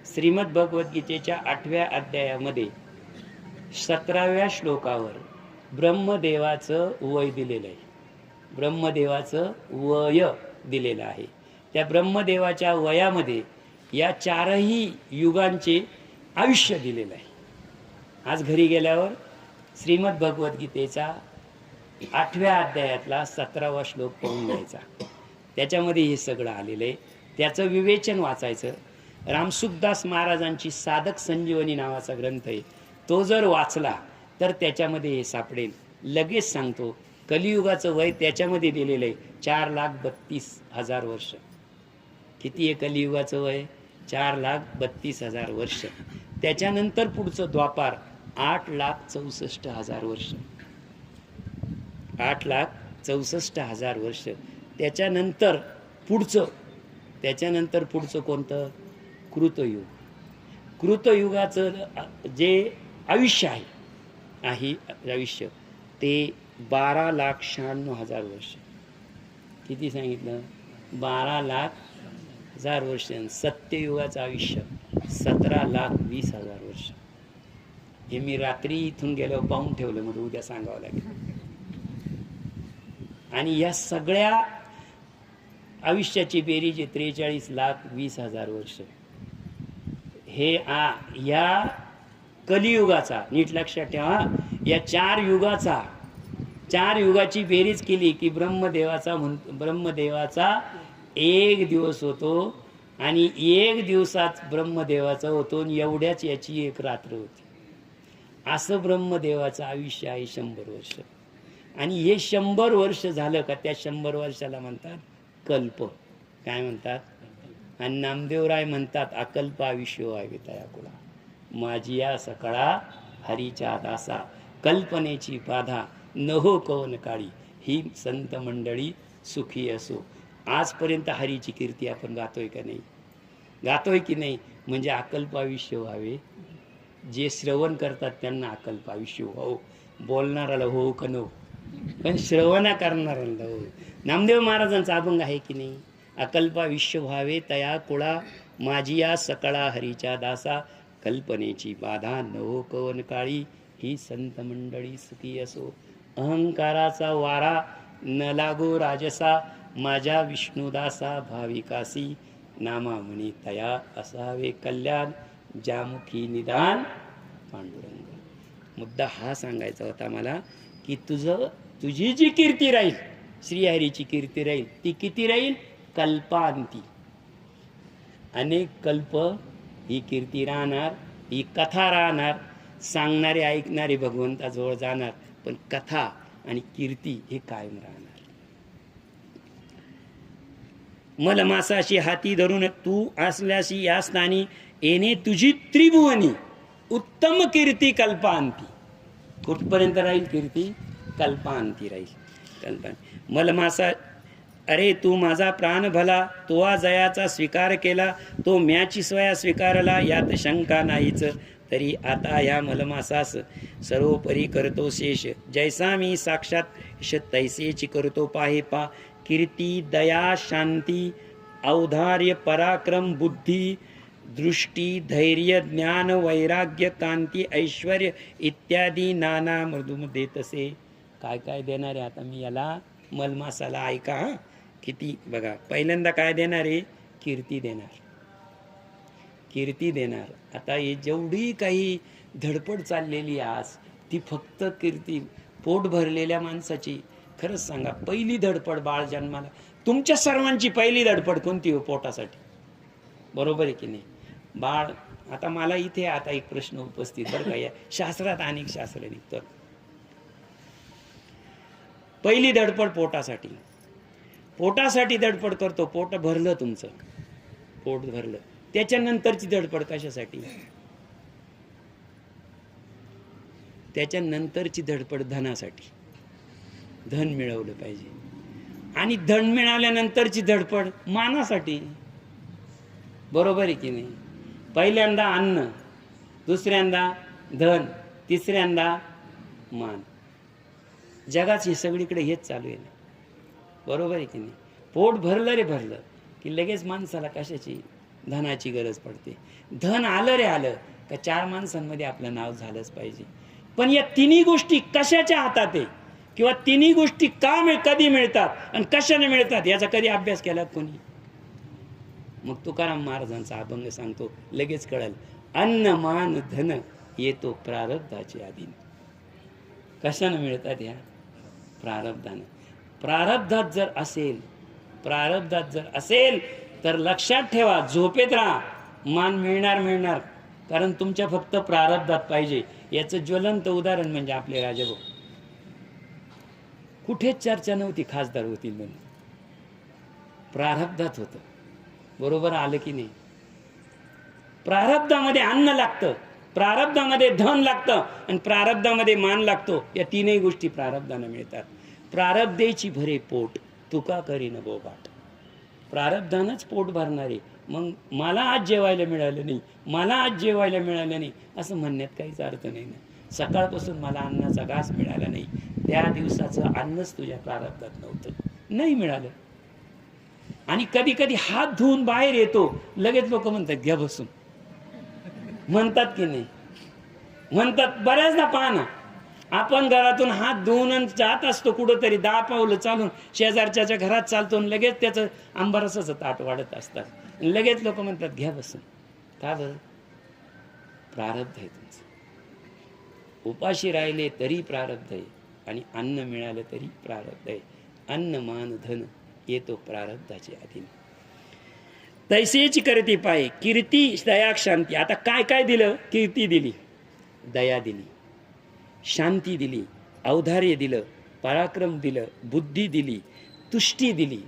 श्रीमद भगवद्गीतेच्या 8व्या अध्यायामध्ये 17व्या श्लोकावर ब्रह्मदेवाचं वय दिलेलं आहे. ब्रह्मदेवाचं वय दिलेलं आहे. त्या ब्रह्मदेवाच्या वयामध्ये या चारही युगांचे आयुष्य दिलेलं आहे. आज घरी गेल्यावर श्रीमद भगवद्गीतेचा 8व्या अध्यायातला 17वा श्लोक पाहून घ्यायचा. त्याच्यामध्ये हे सगळं आलेलं आहे. त्याचं विवेचन वाचायचं. रामसुखदास महाराजांची साधक संजीवनी नावाचा ग्रंथ आहे, तो जर वाचला तर त्याच्यामध्ये हे सापडेल. लगेच सांगतो, कलियुगाचं वय त्याच्यामध्ये दिलेलं आहे 4,32,000 वर्ष. किती आहे कलियुगाचं वय? 4,32,000 वर्ष. त्याच्यानंतर पुढचं द्वापार 8,64,000 वर्ष. 8,64,000 वर्ष. त्याच्यानंतर पुढचं कोणतं? कृतयुग. कृतयुगाचं जे आयुष्य आहे आयुष्य ते 12,96,000 वर्ष. किती सांगितलं? 12,00,000 वर्ष. सत्ययुगाचं आयुष्य 17,20,000 वर्ष. हे मी रात्री इथून गेल्यावर पाहून ठेवलं, म्हणजे उद्या सांगावं लागेल. आणि या सगळ्या आयुष्याची बेरीज 43,20,000 वर्ष. हे या कलियुगाचा, नीट लक्षात ठेवा, या 4 युगाची बेरीज केली की ब्रह्मदेवाचा 1 दिवस होतो, आणि 1 दिवसात ब्रह्मदेवाचा होतो, आणि एवढ्याच याची 1 रात्र होती. असं ब्रह्मदेवाचं आयुष्य आहे 100 वर्ष. आणि हे 100 वर्ष झालं का त्या 100 वर्षाला म्हणतात कल्प. काय म्हणतात? आणि नामदेवराय म्हणतात, अकल्प आयुष्य व्हावे तया कुळा, माझी या सकळा हरीच्या दासा, कल्पनेची बाधा न हो कवन काळी, ही संत मंडळी सुखी असो. आजपर्यंत हरीची कीर्ती आपण गातोय का नाही? गातोय की नाही? म्हणजे अकल्प आयुष्य व्हावे. जे श्रवण करतात त्यांना अकल्प आयुष्य हो. बोलणाराला हो का नो, पण श्रवणा करणाऱ्याला हो. नामदेव महाराजांचा अभंग आहे की नाही? अकल्प आयुष्य व्हावे तया कुळा, माझी या सकळा हरीच्या दासा, कल्पनेची बाधा न हो कवन काळी, ही संत मंडळी सुखी असो. अहंकाराचा वारा न लागो राजसा, माझ्या विष्णुदासा भाविकासी, नामा म्हणी तया असावे कल्याण, ज्यामुखी निदान पांडुरंग. मुद्दा हा सांगायचा होता मला की तुझी जी कीर्ती राहील, श्रीहरीची कीर्ती राहील, ती किती राहील? कल्पांती. अनेक कल्प ही कीर्ती राहणार, ही कथा राहणार. सांगणारे ऐकणारे भगवंताजवळ जाणार, पण कथा आणि कीर्ती हे कायम राहणार. मलमासाशी हाती धरून तू असल्याशी या स्थानी, येणे तुझी त्रिभुवनी, उत्तम कीर्ती कल्पांती. कुठपर्यंत राहील कीर्ती? कल्पांती राहील. कल्पांती. मलमासा, अरे तू माझा प्राण भला, तो जयाचा स्वीकार केला, तो म्याची स्वया स्वीकारला, यात शंका नाहीच. तरी आता या मलमासास सर्वोपरी करतो शेष, जैसा मी साक्षात तैसेची करतो पाहे पा. कीर्ती, दया, शांती, औदार्य, पराक्रम, बुद्धी, दृष्टी, धैर्य, ज्ञान, वैराग्य, कांती, ऐश्वर्य इत्यादी नाना मृदुम देत असे. काय काय देणार आहे आता मी याला? मलमासाला ऐका हा, किती बघा. पहिल्यांदा काय देणार आहे? कीर्ती देणार. कीर्ती देणार. आता हे जेवढी काही धडपड चाललेली आज, ती फक्त कीर्ती. पोट भरलेल्या माणसाची खरंच सांगा, पहिली धडपड बाळ जन्माला, तुमच्या सर्वांची पहिली धडपड कोणती हो? पोटासाठी. बरोबर आहे की नाही? बाळ, आता मला इथे आता एक प्रश्न उपस्थित बरं का, या शास्त्रात अनेक शास्त्र निघतात. पहिली धडपड पोटासाठी. पोटासाठी धडपड करतो. पोट भरलं तुमचं, पोट भरलं. त्याच्यानंतरची धडपड कशासाठी? त्याच्यानंतरची धडपड धनासाठी. धन मिळवलं पाहिजे. आणि धन मिळाल्यानंतरची धडपड मानासाठी. बरोबर आहे की नाही? पहिल्यांदा अन्न, दुसऱ्यांदा धन, तिसऱ्यांदा मान. जगाची सगळीकडे हेच चालू आहे ना. बरोबर आहे की नाही? पोट भरलं रे भरलं की लगेच माणसाला कशाची? धनाची गरज पडते. धन आलं रे आलं का 4 माणसांमध्ये आपलं नाव झालंच पाहिजे. पण या तिन्ही गोष्टी कशाच्या हातात आहे, किंवा तिन्ही गोष्टी कधी मिळतात आणि कशाने मिळतात, याचा कधी अभ्यास केला कोणी? मग तुकाराम महाराजांचा अभंग सांगतो, लगेच कळेल. अन्न मान धन येतो प्रारब्धाच्या अधीन. कशानं मिळतात ह्या? प्रारब्धानं. प्रारब्धात जर असेल तर लक्षात ठेवा, झोपेत राहा, मान मिळणार. कारण तुमच्या फक्त प्रारब्धात पाहिजे. याचं ज्वलंत उदाहरण म्हणजे आपले राजाभाऊ. कुठेच चर्चा नव्हती खासदार होतील म्हणून, प्रारब्धात होतं. बरोबर आलं की नाही? प्रारब्धामध्ये अन्न लागतं, प्रारब्धामध्ये धन लागतं आणि प्रारब्धामध्ये मान लागतो. या तीनही गोष्टी प्रारब्धानं मिळतात. प्रारब्धेची भरे पोट तुका करीन बोबाट. प्रारब्धानंच पोट भरणारे. मग मला आज जेवायला मिळालं नाही असं म्हणण्यात काहीच अर्थ नाही ना. सकाळपासून मला अन्नाचा घास मिळाला नाही, त्या दिवसाचं अन्नच तुझ्या प्रारब्धात नव्हतं, नाही मिळालं. आणि कधी कधी हात धुवून बाहेर येतो, लगेच लोक म्हणतात घ्या बसून. म्हणतात की नाही? म्हणतात. बऱ्याचदा पहा ना, आपण घरातून हात धुवून जात असतो कुठंतरी, 10 पावलं चालून शेजारच्या घरात चालतो आणि लगेच त्याचं आंबारसाचं ताट वाढत असतात. लगेच लोक म्हणतात घ्या बसून. का बरं? प्रारब्ध आहे तुमचं. उपाशी राहिले तरी प्रारब्ध आहे आणि अन्न मिळालं तरी प्रारब्ध आहे. अन्न मान धन येतो प्रारब्धाचे अधीन. तैसेची करती पाय कीर्ती दया शांती. आता काय काय दिलं? कीर्ती दिली, दया दिली, शांती दिली, औदार्य दिलं, पराक्रम दिलं, बुद्धी दिली, तुष्टी दिली,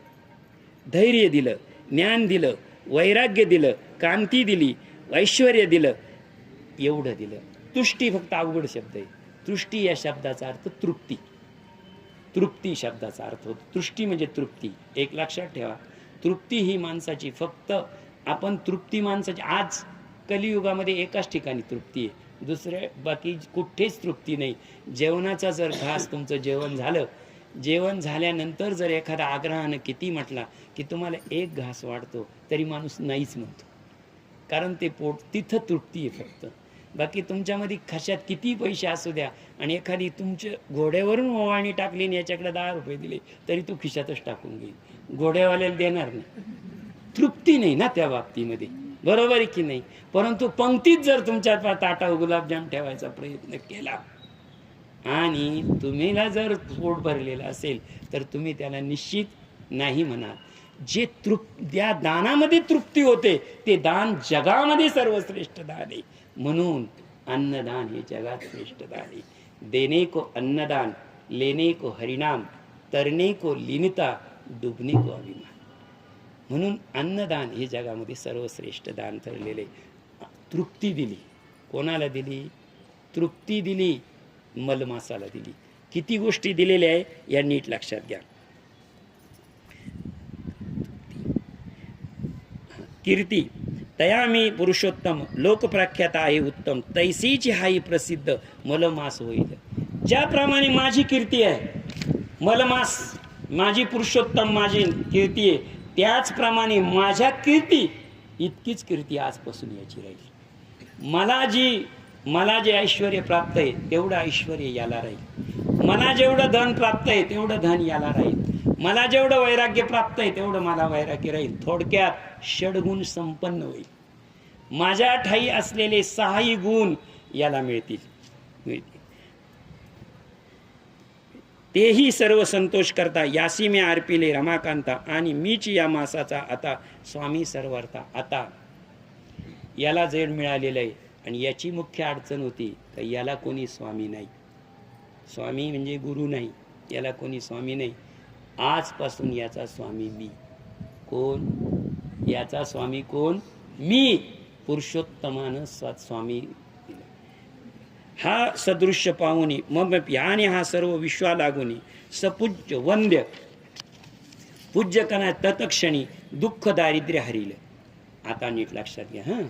धैर्य दिलं, ज्ञान दिलं, वैराग्य दिलं, कांती दिली, ऐश्वर्य दिलं, एवढं दिलं. तुष्टी फक्त अवघड शब्द आहे. तुष्टी या शब्दाचा अर्थ तृप्ती. तृप्ती शब्दाचा अर्थ होतो तृष्टी म्हणजे तृप्ती. एक लक्षात ठेवा, तृप्ती ही माणसाची फक्त आपण तृप्ती माणसाची आज कलियुगामध्ये एकाच ठिकाणी तृप्ती आहे, दुसरे बाकी कुठेच तृप्ती नाही. जेवणाचा जर घास तुमचं जेवण झालं, जेवण झाल्यानंतर जर एखादा आग्रहानं किती म्हटला की तुम्हाला एक घास वाढतो, तरी माणूस नाहीच म्हणतो. कारण ते पोट तिथं तृप्ती आहे फक्त. बाकी तुमच्यामध्ये खशात किती पैसे असू द्या आणि एखादी तुमच्या घोड्यावरून ओवाळणी टाकली आणि याच्याकडे 10 रुपये दिले तरी तो खिशातच टाकून घेईल, घोड्यावाल्याला देणार नाही. तृप्ती नाही ना त्या बाबतीमध्ये, बरोबर आहे की नाही? परंतु पंक्तीत जर तुमच्या ताटावर गुलाबजाम ठेवायचा प्रयत्न केला आणि तुम्हीला जर पोट भरलेलं असेल तर तुम्ही त्याला निश्चित नाही म्हणाल. जे ज्या दानामध्ये तृप्ती होते ते दान जगामध्ये सर्वश्रेष्ठ दान आहे. म्हणून अन्नदान हे जगात श्रेष्ठ दान आहे. देने को अन्नदान, लेने को हरिनाम, तरने को लीनता, डुबने को अभिमान. म्हणून अन्नदान हे जगामध्ये सर्वश्रेष्ठ दान ठरलेले. तृप्ती दिली, कोणाला दिली? तृप्ती दिली, मलमासाला दिली. किती गोष्टी दिलेल्या आहे या नीट लक्षात घ्या. कीर्ती तया मी पुरुषोत्तम, लोकप्रख्यात आहे उत्तम, तैसीची हाई प्रसिद्ध, मलमास होईल. ज्याप्रमाणे माझी कीर्ती आहे, मलमास माझी पुरुषोत्तम माझी कीर्ती आहे, त्याचप्रमाणे माझ्या कीर्ती इतकीच कीर्ती आजपासून याची राहील. मला जे ऐश्वर्य प्राप्त आहे तेवढं ऐश्वर्य याला राहील. मला जेवढं धन प्राप्त आहे तेवढं धन याला राहील. मला जेवढं वैराग्य प्राप्त आहे तेवढं मला वैराग्य राहील. थोडक्यात षडगुण संपन्न होईल. माझ्या ठाई असलेले 6 गुण याला मिळतील. तेही सर्व संतोष करता, यासी मी अर्पिले रमाकांता, आणि मीच या मासाचा आता स्वामी सर्वार्था. आता याला जेड मिळालेलं आहे आणि याची मुख्य अडचण होती तर याला कोणी स्वामी नाही. स्वामी म्हणजे गुरु नाही, याला कोणी स्वामी नाही. आजपासून याचा स्वामी मी. कोण? याचा स्वामी कोण? मी. पुरुषोत्तमानं स्वामी दिला. हा सदृश्य पाहुनी मग याने हा सर्व विश्वा लागुनी, सपूज्य वंद्य पूज्य कना तत्क्षणी दुःख दारिद्र्य हरिलं. आता नीट लक्षात घ्या.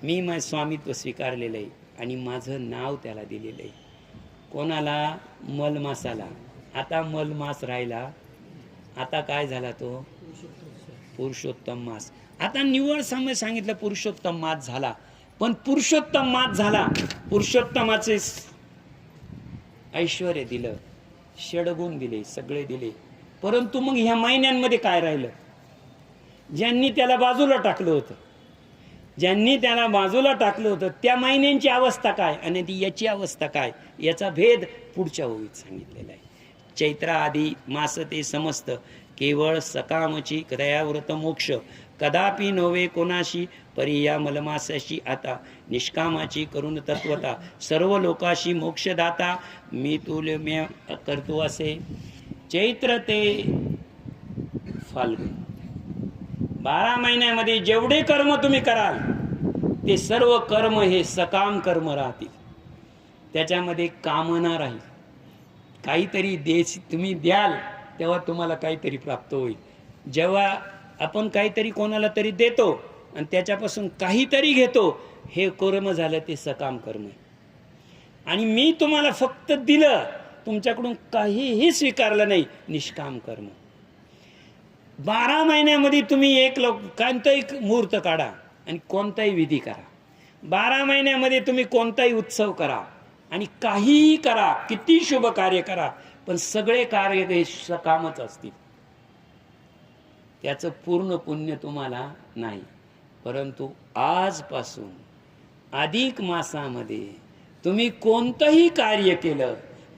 मी माझं स्वामित्व स्वीकारलेलं आहे आणि माझं नाव त्याला दिलेलं आहे. कोणाला? मलमासाला. आता मलमास राहिला, आता काय झाला तो? पुरुषोत्तम मास. आता निवळ समय सांगितलं पुरुषोत्तम मास झाला, पण पुरुषोत्तम मास झाला, पुरुषोत्तमाचे ऐश्वर्य दिलं, षडगुण दिले, सगळे दिले, परंतु मग ह्या महिन्यांमध्ये काय राहिलं? ज्यांनी त्याला बाजूला टाकलं होतं, ज्यांनी त्याला बाजूला टाकलं होतं त्या महिन्यांची अवस्था काय आणि ती याची अवस्था काय, याचा भेद पुढच्या ओळीत सांगितलेला आहे. चैत्र आदी मास ते समस्त केवळ सकामची दयाव्रत मोक्ष कदापि नव्हे कोणाशी परी या मलमासाशी आता निष्कामाची करून तत्वता सर्व लोकाशी मोक्षदाता मी तुले म्या करतो असे. चैत्र ते फाल्गुन 12 महिन्यामध्ये जेवढे कर्म तुम्ही कराल ते सर्व कर्म हे सकाम कर्म राहतील. त्याच्यामध्ये कामना राहील. काहीतरी तुम्ही द्याल तेव्हा तुम्हाला काहीतरी प्राप्त होईल. जेव्हा आपण काहीतरी कोणाला तरी देतो आणि त्याच्यापासून काहीतरी घेतो, हे कर्म झालं ते सकाम कर्म आहे. आणि मी तुम्हाला फक्त दिलं, तुमच्याकडून काहीही स्वीकारलं नाही, निष्काम कर्म. 12 महिन्यामध्ये तुम्ही कोणताही मुहूर्त काढा आणि कोणताही विधी करा. 12 महिन्यामध्ये तुम्ही कोणताही उत्सव करा आणि काहीही करा, किती शुभ कार्य करा, पण सगळे कार्य हे सकामच असतील. त्याचं पूर्ण पुण्य तुम्हाला नाही. परंतु आजपासून अधिक मासामध्ये तुम्ही कोणतंही कार्य केलं,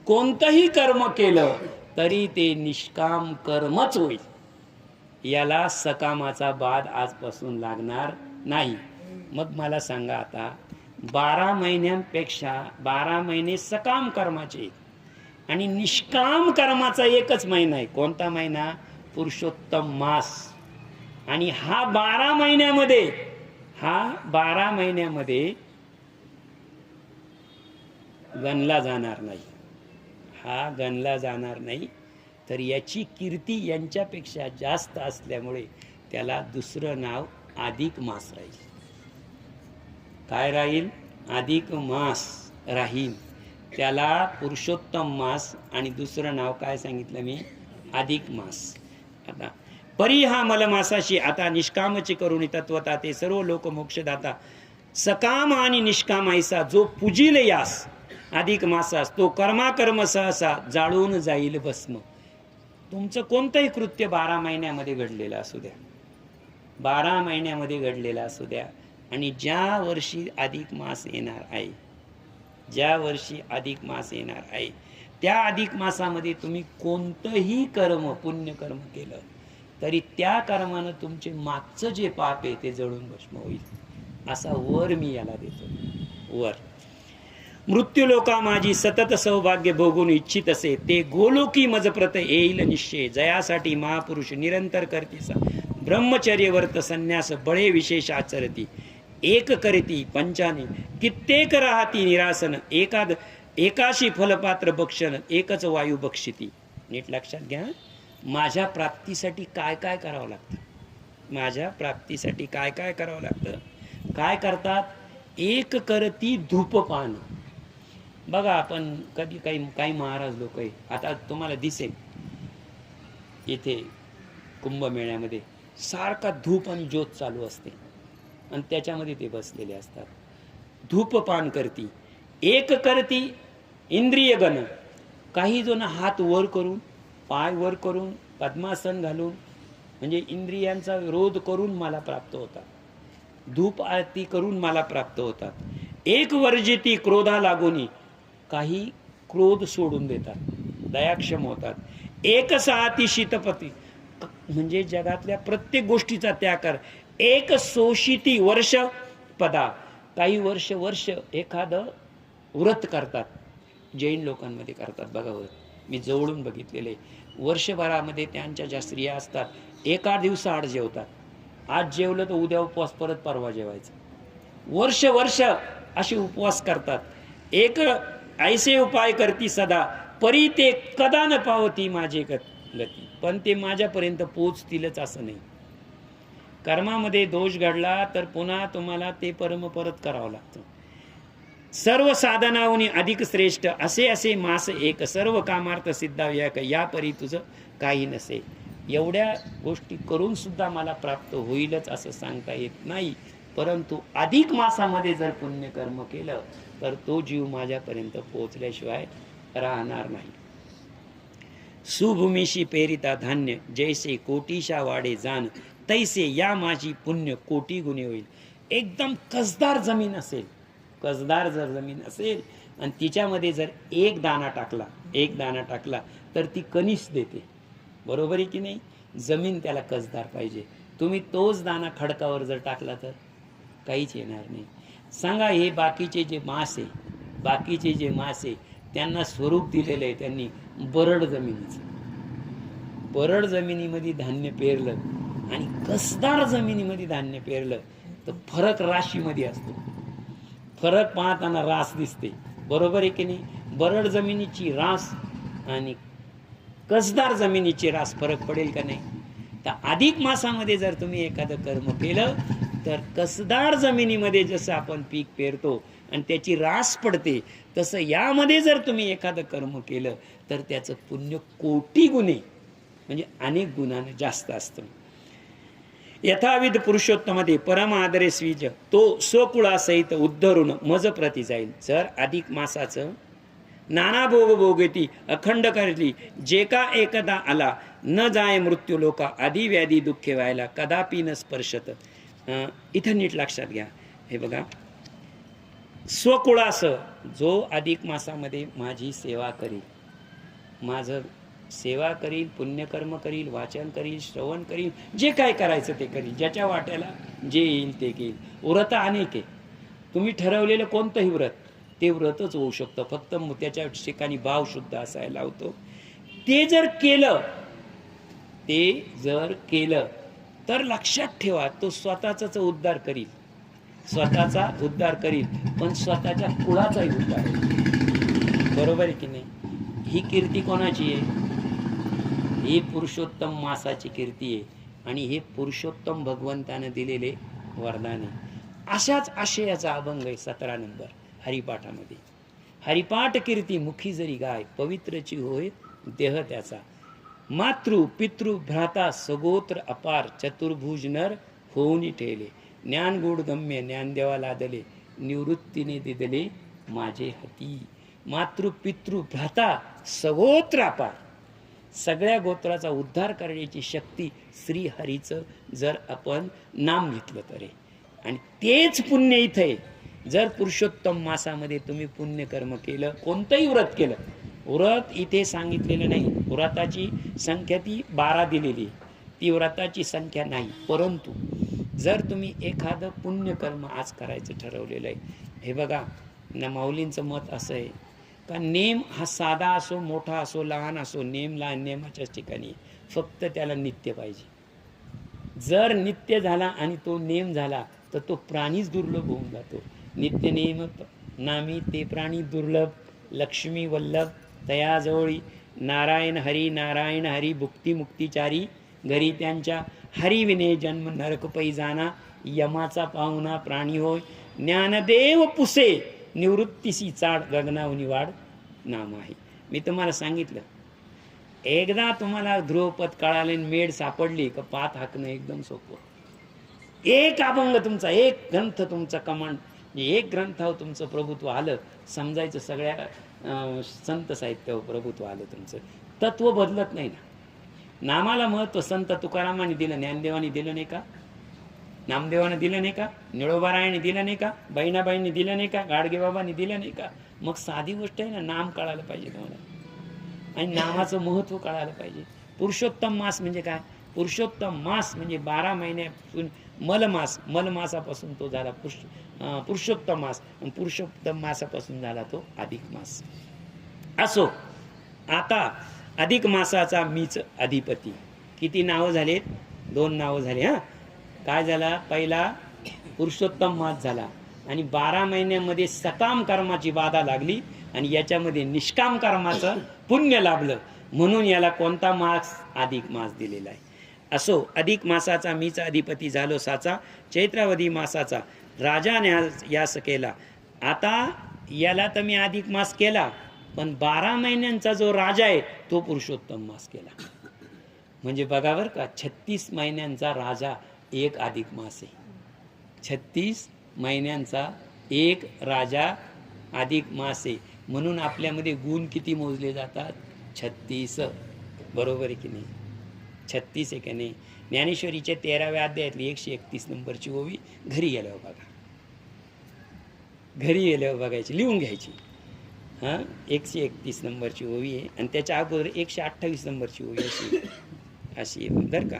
कोणतंही कर्म केलं तरी ते निष्काम कर्मच होईल. याला सकामाचा बाद आजपासून लागणार नाही. मग मला सांगा आता, 12 महिन्यांपेक्षा 12 महिने सकाम कर्माचे आणि निष्काम कर्माचा एकच महिना आहे. कोणता महिना? पुरुषोत्तम मास. आणि हा 12 महिन्यामध्ये गणला जाणार नाही. हा गणला जाणार नाही. तर याची कीर्ती यांच्यापेक्षा जास्त असल्यामुळे त्याला दुसरं नाव अधिक मास राहील. काय राहील? अधिक मास राहील. त्याला पुरुषोत्तम मास आणि दुसरं नाव काय सांगितलं मी? अधिक मास. आता परी हा मलमासाशी आता निष्कामची करुणी तत्वता ते सर्व लोक मोक्षदाता सकाम आणि निष्काम ऐसा जो पूजिल यास अधिक मासास तो कर्माकर्म सहसा जाळून जाईल भस्म. तुमचं कोणतंही कृत्य 12 महिन्यामध्ये घडलेलं असू द्या, 12 महिन्यामध्ये घडलेलं असू द्या, आणि ज्या वर्षी अधिक मास येणार आहे, ज्या वर्षी अधिक मास येणार आहे त्या अधिक मासामध्ये तुम्ही कोणतंही कर्म पुण्यकर्म केलं तरी त्या कर्मानं तुमचे मागचं जे पाप आहे ते जळून भस्म होईल. असा वर मी याला देतो. वर मृत्यू लोका माझी सतत सौभाग्य भोगून इच्छित असे ते गोलोकी मजप्रत येईल निश्चय जयासाठी महापुरुष निरंतर करतीसा ब्रह्मचर्य वर्त संन्यास बळे विशेष आचरती एक करीती पंचानी कित्येक राहती निरासन एकाशी फलपात्र भक्षण एकच वायू बक्षिती. नीट लक्षात घ्या, माझ्या प्राप्तीसाठी काय काय करावं लागतं, माझ्या प्राप्तीसाठी काय काय करावं लागतं. काय करतात? एक करती धूपपान. बघा आपण कधी काही महाराज लोक आहे, आता तुम्हाला दिसेल इथे कुंभमेळ्यामध्ये सारखा धूप आणि ज्योत चालू असते आणि त्याच्यामध्ये ते बसलेले असतात. धूपपान करती. एक करती इंद्रिय गण. काही जण हात वर करून, पाय वर करून, पद्मासन घालून, म्हणजे इंद्रियांचा विरोध करून मला प्राप्त होतात, धूप आरती करून मला प्राप्त होतात. एक वर्जिती क्रोधा लागोनी. काही क्रोध सोडून देतात, दयाक्षम होतात. एक साती शीतपती, म्हणजे जगातल्या प्रत्येक गोष्टीचा त्याग कर. एक सोशिती वर्ष पदा. काही वर्ष एखादं व्रत करतात, जैन लोकांमध्ये करतात. बघा व्रत मी जवळून बघितलेले. वर्षभरामध्ये त्यांच्या ज्या स्त्रिया असतात एका दिवसाआड जेवतात. आज जेवलं तर उद्या उपवास, परत परवा जेवायचं. वर्ष असे उपवास करतात. एक ऐसे उपाय करती सदा परी ते कदा न पावती माझे गती. पण ते माझ्यापर्यंत पोचतीलच असं नाही. कर्मामध्ये दोष घडला तर पुन्हा तुम्हाला ते परम परत करावं लागतं. सर्व साधनावनी अधिक श्रेष्ठ असे मास एक सर्व कामार्थ सिद्धाव्याक या परी तुझं काही नसे. एवढ्या गोष्टी करून सुद्धा मला प्राप्त होईलच असं सांगता येत नाही. परंतु अधिक मासामध्ये जर पुण्यकर्म केलं तर तो जीव माझ्यापर्यंत पोहोचल्याशिवाय राहणार नाही. सुभूमीशी पेरिता धान्य जैसे कोटीशा वाडे जाण तैसे या माझी पुण्य कोटी गुणे होईल. एकदम कसदार जमीन असेल, कसदार जर जमीन असेल आणि तिच्यामध्ये जर एक दाणा टाकला तर ती कणीस देते. बरोबर आहे की नाही? जमीन त्याला कसदार पाहिजे. तुम्ही तोच दाणा खडकावर जर टाकला तर काहीच येणार नाही. सांगा, हे बाकीचे जे मासे त्यांना स्वरूप दिलेलं आहे त्यांनी बरड जमिनीचं. बरड जमिनीमध्ये धान्य पेरलं आणि कसदार जमिनीमध्ये धान्य पेरलं तर फरक राशीमध्ये असतो. फरक पाहताना रास दिसते. बरोबर आहे की नाही? बरड जमिनीची रास आणि कसदार जमिनीची रास फरक पडेल का नाही? तर अधिक मासामध्ये जर तुम्ही एखादं कर्म केलं तर कसदार जमिनीमध्ये जसं आपण पीक पेरतो आणि त्याची रास पडते, तसं यामध्ये जर तुम्ही एखादं कर्म केलं तर त्याचं पुण्य कोटी गुणे म्हणजे अनेक गुणांनी जास्त असतं. यथाविध पुरुषोत्तमध्ये परम आदरे स्वीज तो स्वकुळासहित उद्धरून मज प्रती जाईल. जर अधिक मासाचं नाना भोग भोगती अखंड करली जे का एकदा आला न जाय मृत्यू लोका आधी व्याधी दुःखे व्हायला कदापि न स्पर्शत. इथं नीट लक्षात घ्या. हे बघा, स्वकुळास जो अधिक मासामध्ये माझी सेवा करील, माझं सेवा करील, पुण्यकर्म करील, वाचन करील, श्रवण करील, जे काय करायचं ते करील, ज्याच्या वाट्याला जे येईल ते घेईल. व्रत अनेक आहे. तुम्ही ठरवलेलं कोणतंही व्रत ते व्रतच होऊ शकतं, फक्त त्याच्या ठिकाणी भाव शुद्ध असायला लावतो. ते जर केलं तर लक्षात ठेवा, तो स्वतःचाच उद्धार करील, पण स्वतःच्या कुळाचाही उद्धार होईल. बरोबर आहे की नाही? ही कीर्ती कोणाची आहे? ही पुरुषोत्तम मासाची कीर्ती आहे आणि हे पुरुषोत्तम भगवंतानं दिलेले वरदान आहे. अशाच आशयाचा अभंग आहे 17 नंबर हरिपाठामध्ये. हरिपाठ कीर्ती मुखी जरी गाय पवित्रची होय देह त्याचा. मातृ पितृ भ्राता सगोत्र अपार चतुर्भुज नर होऊनी ठेले. ज्ञान गुड गम्य ज्ञानदेवा लादले निवृत्तीने दिदले माझे हाती. मातृ पितृ भ्राता सगोत्र अपार, सगळ्या गोत्राचा उद्धार करण्याची शक्ती श्री हरीचं जर आपण नाम घेतलं तर आहे. आणि तेच पुण्य इथं आहे. जर पुरुषोत्तम मासामध्ये तुम्ही पुण्यकर्म केलं, कोणतंही व्रत केलं, व्रत इथे सांगितलेलं नाही, व्रताची संख्या ती 12 दिलेली, ती व्रताची संख्या नाही. परंतु जर तुम्ही एखादं पुण्यकर्म आज करायचं ठरवलेलं आहे, हे बघा ना, माऊलींचं मत असं आहे का नेम हा साधा असो मोठा असो लहान असो, नेम लहान नेमाच्याच ठिकाणी, फक्त त्याला नित्य पाहिजे. जर नित्य झाला आणि तो नेम झाला तर तो प्राणीच दुर्लभ होऊन जातो. नित्य नेम नामी ते प्राणी दुर्लभ, लक्ष्मी वल्लभ तयाजवळी. नारायण हरी भुक्ती मुक्तिचारी, घरी त्यांच्या हरिविने जन्म नरक पै जाना. यमाचा पाहुणा प्राणी होय ज्ञानदेव पुसे, निवृत्तीसी चाड गगनावनी वाढ नाम आहे. मी तुम्हाला सांगितलं, एकदा तुम्हाला ध्रुवपद कळाले, मेड सापडली का पात हाकणं एकदम सोपं. एक अभंग तुमचा, एक ग्रंथ तुमचा कमांड, एक ग्रंथावर तुमचं प्रभुत्व आलं, समजायचं सगळ्या संत साहित्यावर प्रभुत्व आलं तुमचं. तत्व बदलत नाही ना. नामाला महत्व संत तुकारामाने दिलं, ज्ञानदेवाने दिलं नाही का, नामदेवाने दिलं नाही का, निळोबारायाने दिलं नाही का, बहिणाबाईंनी दिलं नाही का, गाडगेबाबांनी दिलं नाही का. मग साधी गोष्ट आहे ना, नाम कळायला पाहिजे तुम्हाला आणि नामाचं महत्व कळायला पाहिजे. पुरुषोत्तम मास म्हणजे काय? पुरुषोत्तम मास म्हणजे 12 महिन्यापासून मलमासापासून तो झाला पुरुषोत्तम मास, आणि पुरुषोत्तम मासापासून झाला तो अधिक मास. असो, आता अधिक मासाचा मीच अधिपती. किती नावं झालेत? 2 नावं झाली. काय झाला? पहिला पुरुषोत्तम मास झाला आणि 12 महिन्यामध्ये सकाम कर्माची बाधा लागली आणि याच्यामध्ये निष्काम कर्माचं पुण्य लाभलं, म्हणून याला कोणता मास? अधिक मास दिलेला आहे. असो, अधिक मासाचा मीच अधिपती झालो साचा, चैत्रावधी मासाचा राजाने यास केला. आता याला तर मी अधिक मास केला, पण 12 महिन्यांचा जो राजा आहे तो पुरुषोत्तम मास केला. म्हणजे बघा बरं का, 36 महिन्यांचा राजा एक अधिक मास आहे. 36 महिन्यांचा एक राजा अधिक मास आहे. म्हणून आपल्यामध्ये गुण किती मोजले जातात? 36. बरोबर आहे की नाही? 36 आहे का नाही. ज्ञानेश्वरीच्या 13व्या अध्यायातली 131 नंबरची ओवी घरी गेल्यावर बघा, घरी गेल्यावर बघायची, लिहून घ्यायची. हां, 131 नंबरची ओवी आहे आणि त्याच्या अगोदर 128 नंबरची ओवी अशी आहे बरं का.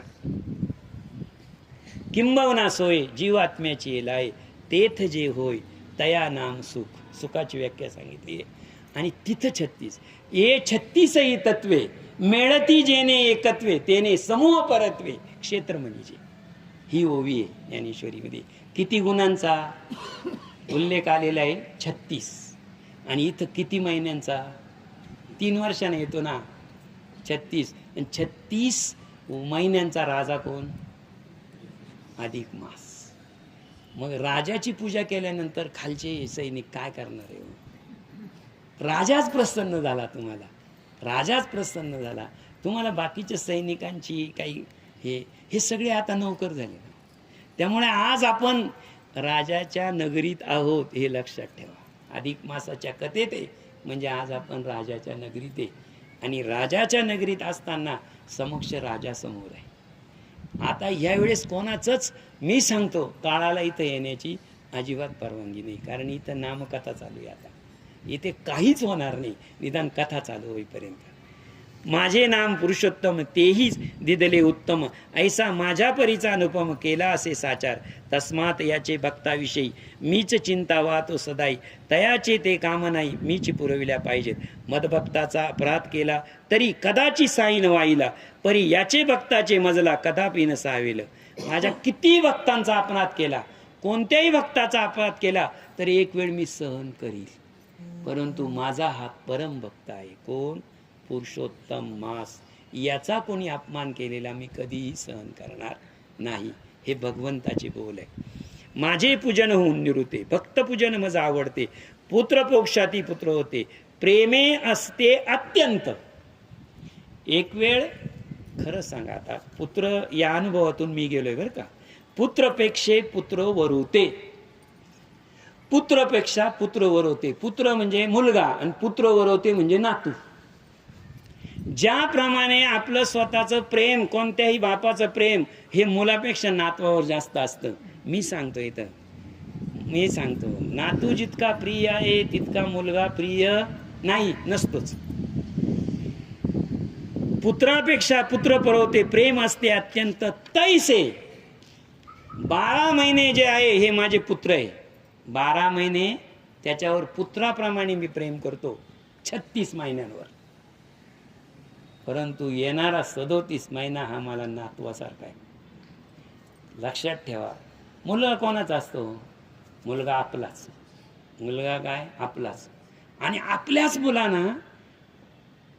किंबवना सोय जीवात्म्याची लाय, तेथ जे होय तया नाम सुख. सुखाची व्याख्या सांगितली आहे. आणि तिथं 36 ये 36 तत्वे मेळती जेने एकत्वे तेने समूह परत्वे क्षेत्र म्हणजे ही ओवी आहे ज्ञानेश्वरीमध्ये. किती गुणांचा उल्लेख आलेला आहे? 36. आणि इथं किती महिन्यांचा? 3 वर्षाने येतो ना 36. आणि 36 महिन्यांचा राजा कोण? अधिक मास. मग राजाची पूजा केल्यानंतर खालचे सैनिक काय करणार आहे? राजाच प्रसन्न झाला तुम्हाला, राजाच प्रसन्न झाला तुम्हाला. बाकीच्या सैनिकांची काही हे सगळे आता नौकर झाले. त्यामुळे आज आपण राजाच्या नगरीत आहोत हे लक्षात ठेवा. अधिक मासाच्या कथेत आहे म्हणजे आज आपण राजाच्या नगरीत आहे. आणि राजाच्या नगरीत असताना समक्ष राजा समोर आहे. आता यावेळेस कोणाचंच मी सांगतो काळाला इथं येण्याची अजिबात परवानगी नाही. कारण इथं नामकथा चालू आहे. आता इथे काहीच होणार नाही निदान कथा चालू होईपर्यंत. माझे नाम पुरुषोत्तम तेहीच दिदले उत्तम, ऐसा माझ्या परीचा अनुपम केला असे साचार. तस्मात याचे भक्ताविषयी मीच चिंता वाहतो सदाई, तयाचे ते काम नाही मीच पुरविल्या पाहिजेत. मदभक्ताचा अपराध केला तरी कदाची साई न वाईला, परी याचे भक्ताचे मजला कदापि न सावेल. माझ्या किती भक्तांचा अपराध केला, कोणत्याही भक्ताचा अपराध केला तरी एक वेळ मी सहन करील. परंतु माझा हात परम भक्त आहे. कोण? पुरुषोत्तम मास. याचा कोणी अपमान केलेला मी कधीही सहन करणार नाही. हे भगवंताचे बोल आहे. माझे पूजन होऊन निवृत्ते, भक्त पूजन मज आवडते. पुत्र पोक्षाती पुत्र होते, प्रेमे असते अत्यंत. एक वेळ खरं सांगा, आता पुत्र या अनुभवातून मी गेलोय बरं का. पुत्रपेक्षे पुत्र वरुते, पुत्रपेक्षा पुत्र वरवते. पुत्र म्हणजे मुलगा आणि पुत्र वरवते म्हणजे नातू. ज्याप्रमाणे आपलं स्वतःचं प्रेम, कोणत्याही बापाचं प्रेम हे मुलापेक्षा नातवावर जास्त असतं. मी सांगतो इथं, मी सांगतो नातू जितका प्रिय आहे तितका मुलगा प्रिय नाही, नसतोच. पुत्रापेक्षा पुत्र परवते, प्रेम असते अत्यंत तैसे. 12 महिने जे आहे हे माझे पुत्र आहे. 12 महिने त्याच्यावर पुत्राप्रमाणे मी प्रेम करतो 36 महिन्यांवर. परंतु येणारा 37 महिना हा मला नातवासारखा आहे. लक्षात ठेवा. मुलगा कोणाचा असतो? मुलगा आपलाच. मुलगा काय? आपलाच. आणि आपल्याच मुलानं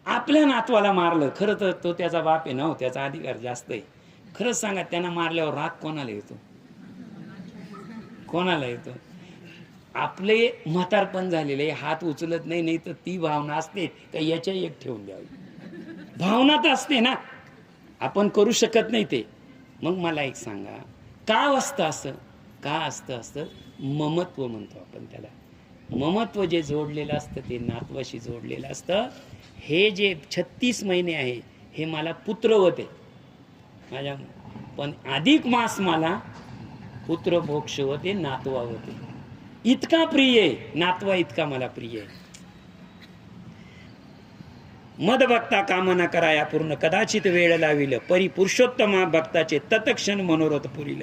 आपल्या नातवाला मारलं, खरं तर तो त्याचा बाप आहे ना, त्याचा अधिकार जास्त आहे. खरंच सांगा, त्यांना मारल्यावर राग कोणाला येतो? कोणाला येतो? आपले म्हातारपण झालेले, हात उचलत नाही, नाही तर ती भावना असते का याच्या एक ठेवून द्यावी. भावना तर असते ना, आपण करू शकत नाही ते. मग मला एक सांगा, का असतं असं? का असतं? ममत्व म्हणतो आपण त्याला. ममत्व जे जोडलेलं असतं ते नातवाशी जोडलेलं असतं. हे जे 36 महिने आहे हे मला पुत्रवत आहे माझ्या, पण अधिक मास मला पुत्र मोक्षवत आहे, नातवावत आहे. इतका प्रिय आहे नातवा, इतका मला प्रिय आहे. मद भक्ता कामना कराया पूर्ण, कदाचित वेळ लाविल परी पुरुषोत्तमा भक्ताचे तत्क्षण मनोरथ पुरील.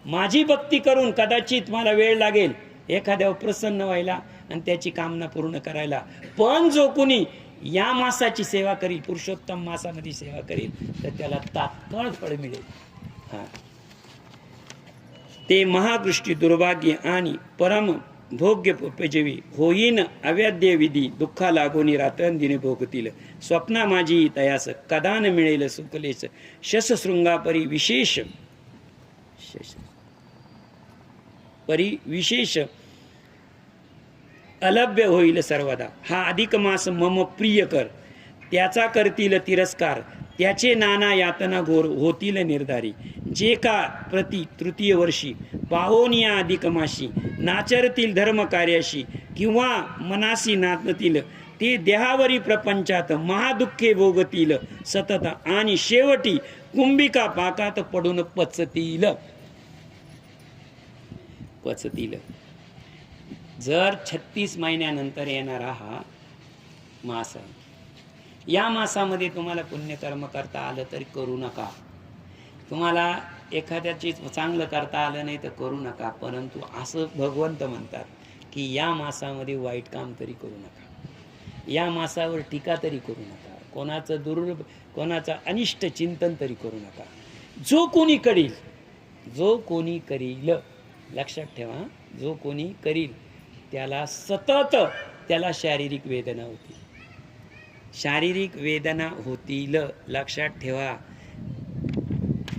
माझी भक्ती करून कदाचित मला वेळ लागेल एखाद्यावर प्रसन्न व्हायला आणि त्याची कामना पूर्ण करायला. पण जो कोणी या मासाची सेवा करील, पुरुषोत्तम मासामध्ये सेवा करील, तर त्याला तात्काळ फळ मिळेल. हा, ते महाकृष्टी दुर्भाग्य आणि परम भोग्य उपजीवी होईन अवैध्य विधी, दुःखा लागोनी रात्रंदिने भोगतील. स्वप्ना माझी तयास कदा न मिळेल सुकलेस, शसशृंगापरी विशेष विशेष अलभ्य होईल सर्वदा. हा अधिक मास मम प्रिय कर, त्याचा करतील तिरस्कार, त्याचे नाना यातना घोर होतील निर्धारी. जे का प्रति तृतीय वर्षी पाहोन या अधिक माशी नाचरतील धर्म कार्याशी, किंवा मनासी नाचतील ते देहावरी प्रपंचात महादुःखे भोगतील सतत. आणि शेवटी कुंभिका पाकात पडून पचतील. पचतील. जर 36 महिन्यानंतर येणारा हा मास आहे, या मासामध्ये तुम्हाला पुण्यकर्म करता आलं तरी करू नका. तुम्हाला एखाद्याची चांगलं करता आलं नाही तर करू नका. परंतु असं भगवंत म्हणतात की या मासामध्ये वाईट काम तरी करू नका, या मासावर टीका तरी करू नका, कोणाचं अनिष्ट चिंतन तरी करू नका. जो कोणी करील, लक्षात ठेवा, जो कोणी करील त्याला सतत त्याला शारीरिक वेदना होतील. शारीरिक वेदना होतील, लक्षात ठेवा.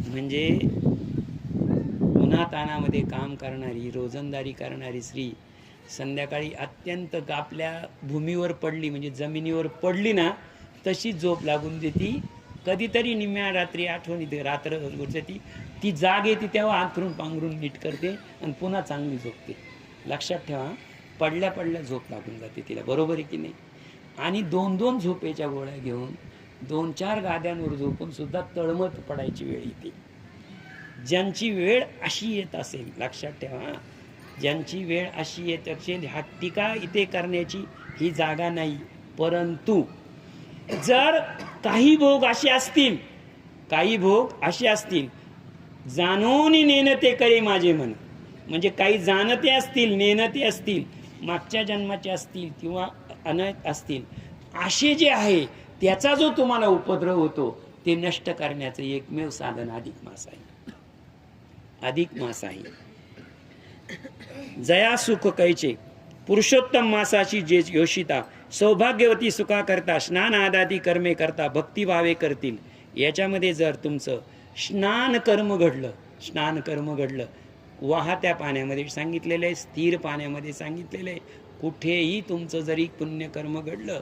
म्हणजे उन्हातानामध्ये काम करणारी, रोजंदारी करणारी स्त्री संध्याकाळी अत्यंत आपल्या भूमीवर पडली, म्हणजे जमिनीवर पडली ना, तशी झोप लागून देती. कधीतरी निम्म्या रात्री आठवणी रात्र जाती, ती जाग येते तेव्हा आंथरून पांघरून नीट करते आणि पुन्हा चांगली झोपते. लक्षात ठेवा, पडल्या पडल्या झोप लागून जाते तिला, बरोबर आहे की नाही. आणि 2-2 झोपेच्या गोळ्या घेऊन 2-4 गाद्यांवर झोपून सुद्धा तळमत पडायची वेळ येते. ज्यांची वेळ अशी येत असेल, लक्षात ठेवा, ज्यांची वेळ अशी येत असेल, हा टीका इथे करण्याची ही जागा नाही. परंतु जर काही भोग असे असतील, जाणून नेणते करे माझे मन, म्हणजे काही जाणते असतील, नेणते असतील, मागच्या जन्माचे असतील किंवा अनंत असतील, असे जे आहे त्याचा जो तुम्हाला उपद्रव होतो ते नष्ट करण्याचं एकमेव साधन अधिक मास आहे. अधिक मास आहे. जया सुख कैचे पुरुषोत्तम मासाची जे योषिता, सौभाग्यवती सुखा करता, स्नान आदादी कर्मे करता, भक्तिभावे करतील. याच्यामध्ये जर तुमचं स्नान कर्म घडलं, वाहत्या पाण्यामध्ये सांगितलेलं आहे, स्थिर पाण्यामध्ये सांगितलेलं आहे, कुठेही तुमचं जरी पुण्यकर्म घडलं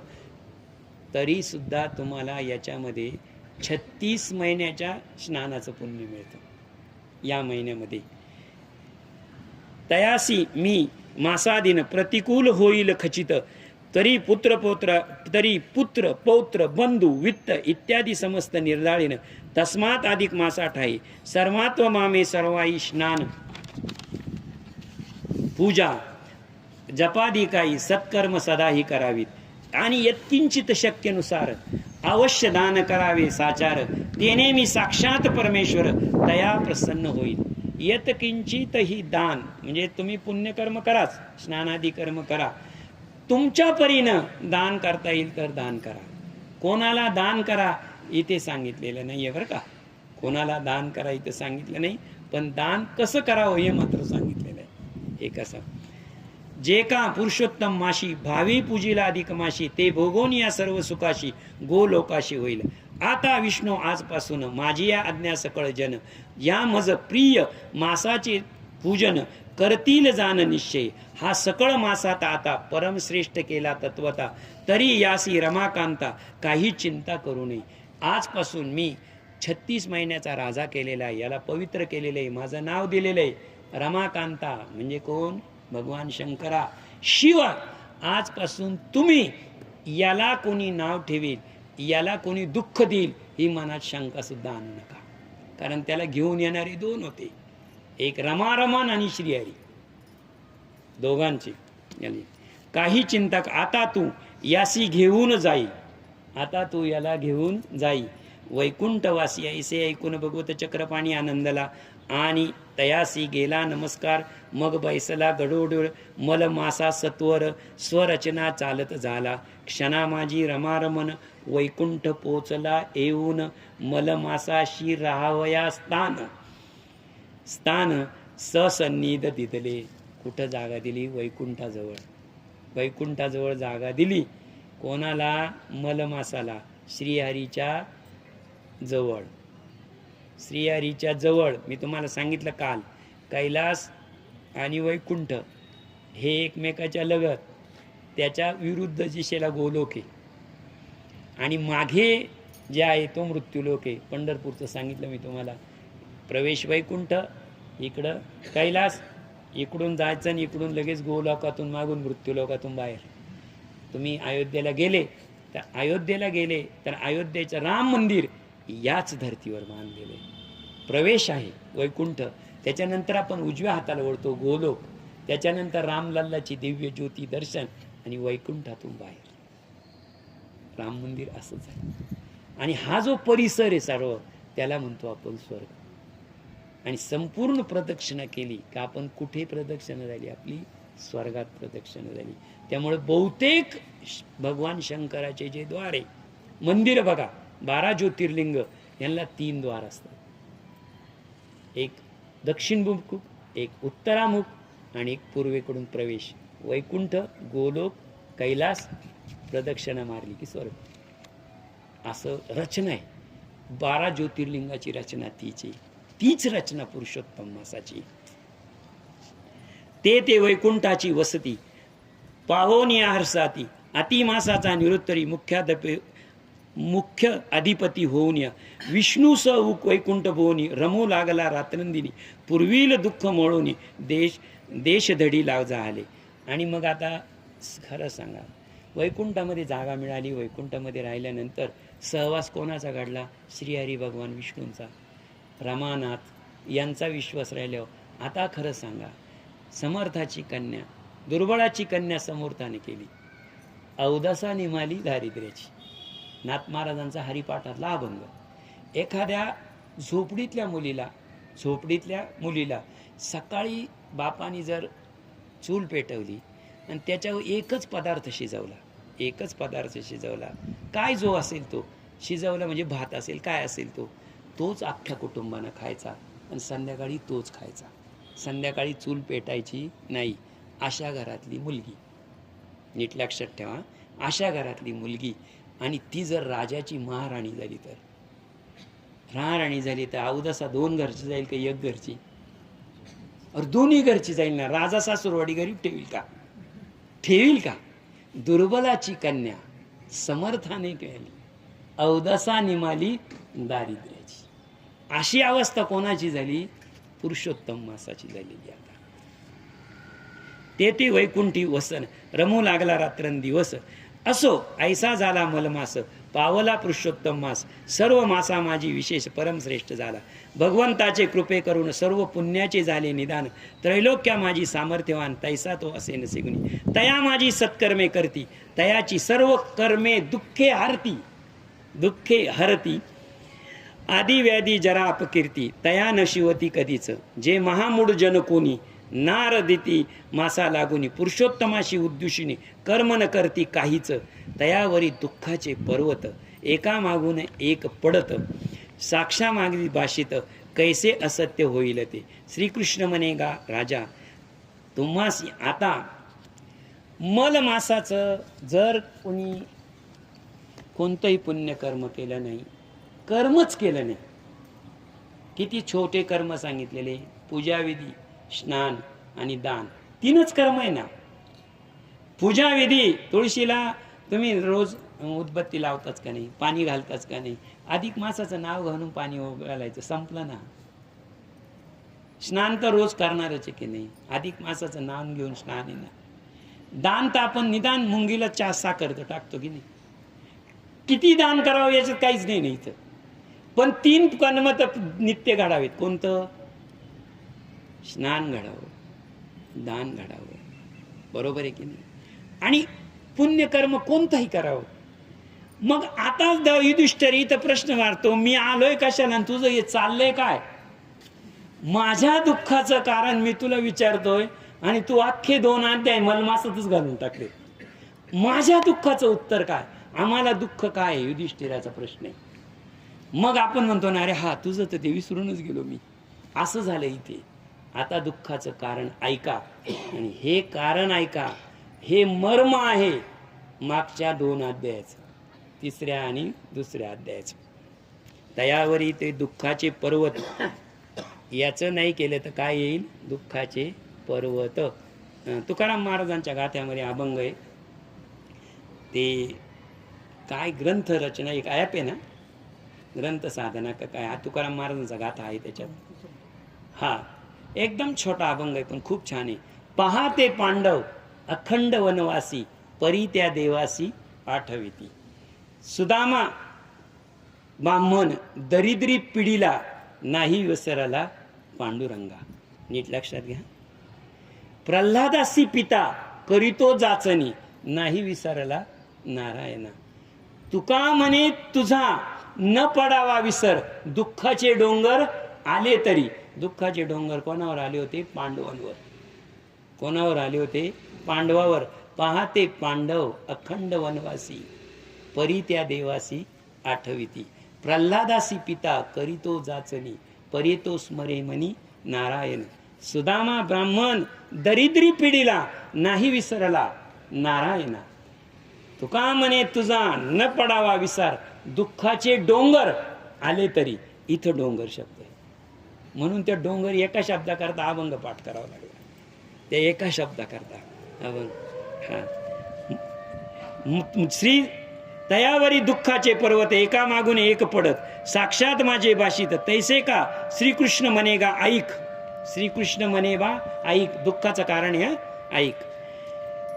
तरी सुद्धा तुम्हाला याच्यामध्ये 36 महिन्याच्या स्नानाचं पुण्य मिळतं. या महिन्यामध्ये तयासी मी मासादीन प्रतिकूल होईल खचित, तरी पुत्र पौत्र बंधू वित्त इत्यादी समस्त निर्दाळीन, तस्मात अधिक मासा ठाई सर्वात्व मामे सर्वाई स्नान पूजा जपादिकाई सत्कर्म सदाही करावीत. आणि यत्किंचित शक्यनुसार अवश्य दान करावे साचार, तेने मी साक्षात परमेश्वर तया प्रसन्न होईल. यत्किंचित ही दान म्हणजे तुम्ही पुण्यकर्म कराच, स्नानादी कर्म करा, तुमच्या परीनं दान करता येईल तर दान करा. कोणाला दान करा इथे सांगितलेलं नाही आहे बरं का, कोणाला दान करा इथे सांगितलं नाही, पण दान कसं करावं हे मात्र सांगितलेलं आहे. हे कसं, जे का पुरुषोत्तम माशी भावी पूजीला अधिक माशी, ते भोगोन या सर्व सुखाशी गोलोकाशी होईल. आता विष्णू आजपासून माझी या आज्ञा सकळ जन, या मज प्रिय मासाचे पूजन करतील जाण निश्चय. हा सकळ मासात आता परमश्रेष्ठ केला तत्वता, तरी यासी रमाकांता काही चिंता करू नये. आजपासून मी 36 महिन्याचा राजा केलेला आहे, याला पवित्र केलेलं आहे, माझं नाव दिलेलं आहे रमाकांता. म्हणजे कोण? भगवान शंकरा, शिव. आजपासून तुम्ही याला कोणी नाव ठेवेल, याला कोणी दुःख देईल, ही मनात शंका सुद्धा आणू नका. कारण त्याला घेऊन येणारे 2 होते, एक रमारमण आणि श्रीहरी, दोघांची. काही चिंता, आता तू यासी घेऊन जाई, आता तू याला घेऊन जाई. वैकुंठवासी ऐसे ऐकून भगवत चक्रपाणी आनंदला, आणि तयासी गेला नमस्कार. मग बैसला गडोडोळ मल मासा सत्वर, स्वरचना चालत झाला. क्षणा माझी रमारमन वैकुंठ पोचला येऊन, मलमासाशी राहावया स्थान ससन्निध दिदले. कुठं जागा दिली? वैकुंठाजवळ. वैकुंठाजवळ जागा दिली. कोणाला? मलमासाला. श्रीहरीच्या जवळ. श्रीहरीच्या जवळ. मी तुम्हाला सांगितलं काल, कैलास आणि वैकुंठ हे एकमेकाच्या लगत, त्याच्या विरुद्ध दिशेला गोलोक आहे, आणि मागे जे आहे तो मृत्यूलोक आहे. पंढरपूरचं सांगितलं मी तुम्हाला. प्रवेश वैकुंठ, इकडं कैलास, इकडून जायचं आणि इकडून लगेच गोलोकातून मागून मृत्यूलोकातून बाहेर. तुम्ही अयोध्येला गेले तर अयोध्येचं राम मंदिर याच धर्तीवर बांधलेलं आहे. प्रवेश आहे वैकुंठ, त्याच्यानंतर आपण उजव्या हाताला वळतो गोलोक, त्याच्यानंतर रामलल्लाची दिव्य ज्योती दर्शन आणि वैकुंठातून बाहेर राम मंदिर असंच आहे. आणि हा जो परिसर आहे सर्व त्याला म्हणतो आपण स्वर्ग. आणि संपूर्ण प्रदक्षिणा केली का आपण कुठे प्रदक्षिणा झाली? आपली स्वर्गात प्रदक्षिणा झाली. त्यामुळे बहुतेक भगवान शंकराचे जे द्वार आहे, मंदिर बघा 12 ज्योतिर्लिंग, यांना 3 द्वार असतात. एक दक्षिणमुख, एक उत्तरामुख आणि एक पूर्वेकडून प्रवेश. वैकुंठ, गोलोक, कैलास, प्रदक्षिणा मारली की स्वर्ग. असं रचना आहे. 12 ज्योतिर्लिंगाची रचना तीच रचना पुरुषोत्तम मासाची. ते वैकुंठाची वसती पाहोनी हर्षाती अति मासाचा निरुत्तरी मुख्य अधिपती होऊन विष्णू स वैकुंठ भोवनी रमू लागला रात्रंदिनी पूर्वील दुःख मोळूनी देश धडी लाव झाले. आणि मग आता खरं सांगा, वैकुंठामध्ये जागा मिळाली, वैकुंठामध्ये राहिल्यानंतर सहवास कोणाचा घडला? श्रीहरी भगवान विष्णूंचा, रमानाथ यांचा विश्वास राहिल्यावर आता खरं सांगा, समर्थाची कन्या, दुर्बळाची कन्या समर्थाने केली, अवदसा निमाली दारिद्र्याची. नाथ महाराजांचा हरिपाठातला अभंग. एखाद्या झोपडीतल्या मुलीला सकाळी बापानी जर चूल पेटवली आणि त्याच्यावर एकच पदार्थ शिजवला, काय जो असेल तो शिजवला, म्हणजे भात असेल काय असेल तोच अख्ख्या कुटुंबानं खायचा आणि संध्याकाळी तोच खायचा. संध्याकाळी चूल पेटायची नाही. अशा घरातली मुलगी, नीट लक्षात ठेवा, अशा घरातली मुलगी, आणि ती जर राजाची महाराणी झाली तर अवदसा 2 घरची जाईल का 1 घरची? और दोन्ही घरची जाईल ना. राजा सासूरवाडी गरीब ठेवील का? दुर्बलाची कन्या समर्थाने केली, अवदसा निमाली दारिद्र्याची. अशी अवस्था कोणाची झाली? पुरुषोत्तम मासाची झालेली. आता ते वैकुंठी वसन रमू लागला रात्रंदिवस असो ऐसा झाला मलमास पावला पुरुषोत्तम मास सर्व मासा माझी विशेष परमश्रेष्ठ झाला. भगवंताचे कृपे करून सर्व पुण्याचे झाले निदान त्रैलोक्या माझी सामर्थ्यवान तैसा तो असे नसेगुणी. तया माझी सत्कर्मे करती तयाची सर्व कर्मे दुःखे हरती आदि व्याधी जरा अपकीर्ती तया न शिवती कधीच. जे महामूढ जन कोणी नारदिती मासा लागुनी पुरुषोत्तमाशी उद्दुषिनी कर्म न करती काहीच तयावरी दुःखाचे पर्वत एका मागून एक पडत साक्षा मागली भाषित कैसे असत्य होईल ते. श्रीकृष्ण म्हणे गा राजा तुम्हास आता मल मासाचं जर कोणी कोणतंही पुण्यकर्म केलं नाही, कर्मच केलं नाही, किती छोटे कर्म सांगितलेले, पूजाविधी, स्नान आणि दान, 3च कर्म आहे ना. पूजाविधी, तुळशीला तुम्ही रोज उदबत्ती लावताच का नाही, पाणी घालताच का नाही, अधिक मासाचं नाव घालून पाणी घालायचं, संपलं ना. स्नान तर रोज करणारच आहे की नाही, अधिक मासाचं नाव घेऊन स्नान आहे ना. दान तर आपण निदान मुंगीला चहा साखर तर टाकतो की नाही. किती दान करावं याच्यात काहीच नाही इथं, पण 3 कर्म तर नित्य घडावेत. कोणतं? स्नान घडावं, दान घडावं, बरोबर आहे की नाही. आणि पुण्यकर्म कोणतंही करावं. मग आता युधिष्ठिर इथं प्रश्न मारतो, मी आलोय कशाला आणि तुझं हे चाललंय काय? माझ्या दुःखाचं कारण मी तुला विचारतोय आणि तू अख्खे 2 अध्याय मलमासातच घालून टाकले. माझ्या दुःखाचं उत्तर काय? आम्हाला दुःख काय? युधिष्ठिराचा प्रश्न आहे. मग आपण म्हणतो ना, अरे हा तुझं तर ते विसरूनच गेलो मी. असं झालं इथे. आता दुःखाचं कारण ऐका, आणि हे कारण ऐका, हे मर्म आहे मागच्या 2 अध्यायाचं, 3ऱ्या आणि 2ऱ्या अध्यायाचं. तयावरी ते दुःखाचे पर्वत, याचं नाही केलं तर काय येईल? दुःखाचे पर्वत. तुकाराम महाराजांच्या गाथ्यामध्ये अभंग आहे, ते काय ग्रंथ रचना, एक ॲप आहे ना, ग्रंथ साधना का काय, हा तुकाराम महाराजांचा गाथा आहे त्याच्यात. हा एकदम छोटा अभंग आहे पण खूप छान आहे. पहाते पांडव अखंड वनवासी परी त्या देवासी आठविती. सुदामा ब्राह्मण दरिद्री पिढीला नाही विसरला पांडुरंगा. नीट लक्षात घ्या. प्रल्हादासी पिता करीतो जाचणी नाही विसरला नारायणा. तुका म्हणे तुझा न पडावा विसर दुःखाचे डोंगर आले तरी. दुःखाचे डोंगर कोणावर आले होते? पांडवांवर. कोणावर आले होते? पांडवावर. पाहते पांडव अखंड वनवासी परी त्या देवासी आठविती. प्रल्हादासी पिता करीतो जाचणी परेतो स्मरे मनी नारायण. सुदामा ब्राह्मण दरिद्री पिढीला नाही विसरला नारायणा. तुका म्हणे तुझा न पडावा विसार दुःखाचे डोंगर आले तरी. इथं डोंगर शब्द आहे म्हणून त्या डोंगर एका शब्दाकरता अभंग पाठ करावा लागला. त्या एका शब्दाकरता अभंग. श्री तयावरी दुःखाचे पर्वत एका मागून एक पडत साक्षात माझे भाषित तैसे का श्रीकृष्ण म्हणेगा ऐक. श्रीकृष्ण म्हणेगा ऐक. दुःखाचं कारण आहे ऐक.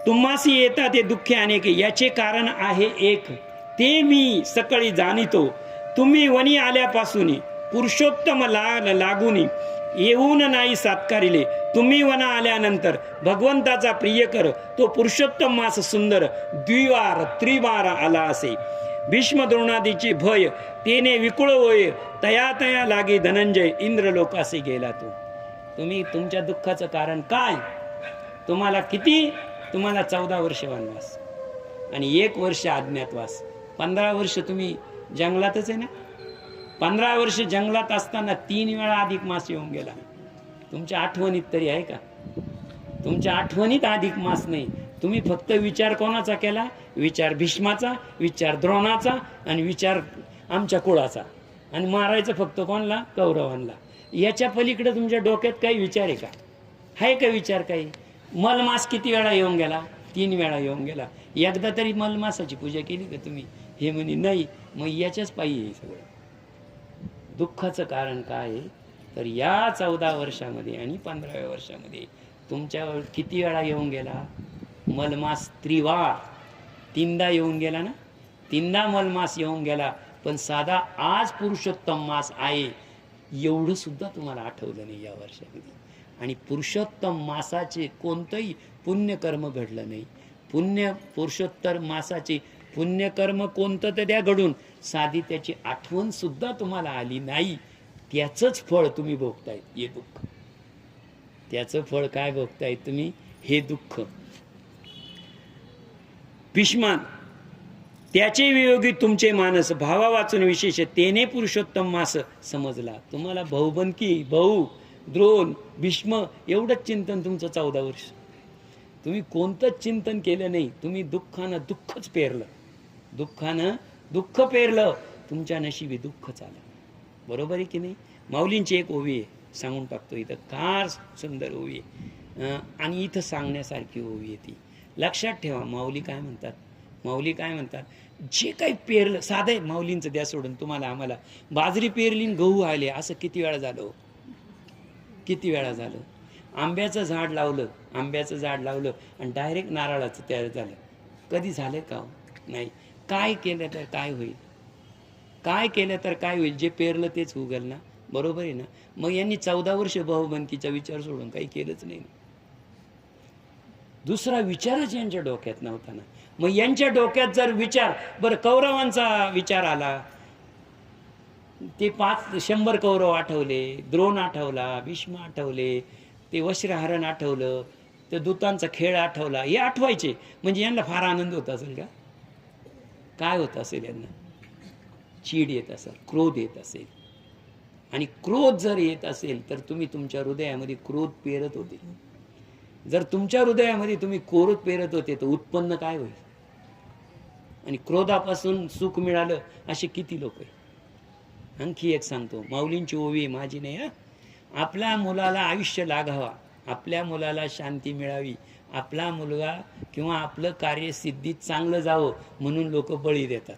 तुम्हासी येता ते दुःखे अनेक याचे कारण आहे एक ते मी सकळी जाणितो. तुम्ही वनी आल्यापासून पुरुषोत्तम लागून येऊन नाही सात्कारिले. तुम्ही वना आल्यानंतर भगवंताचा प्रियकर तो पुरुषोत्तम मास सुंदर द्विवार त्रिवार आला असे. भीष्म द्रोणादीचे भय तेने विकुळ होय तया तया लागे धनंजय इंद्र लोकासी गेला तो. तुम्ही तुमच्या दुःखाचं कारण काय? तुम्हाला किती? तुम्हाला 14 वर्ष वनवास आणि 1 वर्ष अज्ञातवास. 15 वर्ष तुम्ही जंगलातच आहे ना. 15 वर्ष जंगलात असताना 3 वेळा अधिक मास येऊन गेला. तुमच्या आठवणीत तरी आहे का? तुमच्या आठवणीत अधिक मास नाही. तुम्ही फक्त विचार कोणाचा केला? विचार भीष्माचा, विचार द्रोणाचा आणि विचार आमच्या कुळाचा. आणि मारायचं फक्त कोणला? कौरवांना. याच्या पलीकडे तुमच्या डोक्यात काही विचार आहे का? आहे का विचार काही? मलमास किती वेळा येऊन गेला? 3 वेळा येऊन गेला. एकदा तरी मलमासाची पूजा केली का तुम्ही? हे म्हणे नाही. मग याच्याच पायी सगळं. दुःखाचं कारण काय आहे? तर या 14 वर्षामध्ये आणि 15व्या वर्षामध्ये तुमच्यावर किती वेळा येऊन गेला? मलमास त्रिवार. 3दा येऊन गेला ना. 3दा मलमास येऊन गेला. पण साधा आज पुरुषोत्तम मास आहे एवढं सुद्धा तुम्हाला आठवलं नाही या वर्षामध्ये. आणि पुरुषोत्तम मासाचे कोणतंही पुण्यकर्म घडलं नाही. पुरुषोत्तर मासाचे पुण्यकर्म कोणतं तर द्या घडून साधी त्याची आठवण सुद्धा तुम्हाला आली नाही. त्याचंच फळ तुम्ही भोगताय हे दुःख. त्याचं फळ काय भोगताय तुम्ही? हे दुःख. भीष्मान त्याचे वियोगी तुमचे मानस भावा वाचून विशेष तेने पुरुषोत्तम मास समजला. तुम्हाला भाऊबंदकी भाऊ द्रोण भीष्म एवढंच चिंतन तुमचं 14 वर्ष. तुम्ही कोणतंच चिंतन केलं नाही. तुम्ही दुःखानं दुःखच पेरलं. दुःखानं दुःख पेरलं. तुमच्या नशिबी दुःखच आलं. बरोबर आहे की नाही? माऊलींची एक ओवी आहे सांगून टाकतो इथं. फार सुंदर ओवी आहे आणि इथं सांगण्यासारखी ओवी आहे ती. लक्षात ठेवा. माऊली काय म्हणतात? माऊली काय म्हणतात? जे काही पेरलं साधं माऊलींचं द्या सोडून तुम्हाला आम्हाला. बाजरी पेरली गहू आले असं किती वेळा झालं? किती वेळा झालं? आंब्याचं झाड लावलं. आंब्याचं झाड लावलं आणि डायरेक्ट नारळाचं तयार झालं. कधी झालं का? नाही. काय केलं तर काय होईल? काय केलं तर काय होईल? जे पेरलं तेच उगल ना. बरोबर आहे ना. मग यांनी 14 वर्ष भाऊबंदकीचा विचार सोडून काही केलंच नाही. दुसरा विचारच यांच्या डोक्यात नव्हता ना. मग यांच्या डोक्यात जर विचार बरं कौरवांचा विचार आला ते 100 कौरव आठवले. द्रोण आठवला. भीष्म आठवले. ते वस्त्रहरण आठवलं. ते दूतांचा खेळ आठवला. हे आठवायचे म्हणजे यांना फार आनंद होत असेल का? काय होत असेल यांना? चीड येत असेल, क्रोध येत असेल. आणि क्रोध जर येत असेल तर तुम्ही तुमच्या हृदयामध्ये क्रोध पेरत होते. जर तुमच्या हृदयामध्ये तुम्ही क्रोध पेरत होते तर उत्पन्न काय होईल? आणि क्रोधापासून सुख मिळालं असे किती लोक आहे? आणखी एक सांगतो. माऊलींची ओवी माझी नाही. आपल्या मुलाला आयुष्य लागावा, आपल्या मुलाला शांती मिळावी, आपला मुलगा किंवा आपलं कार्य सिद्धीत चांगलं जावं म्हणून लोक बळी देतात.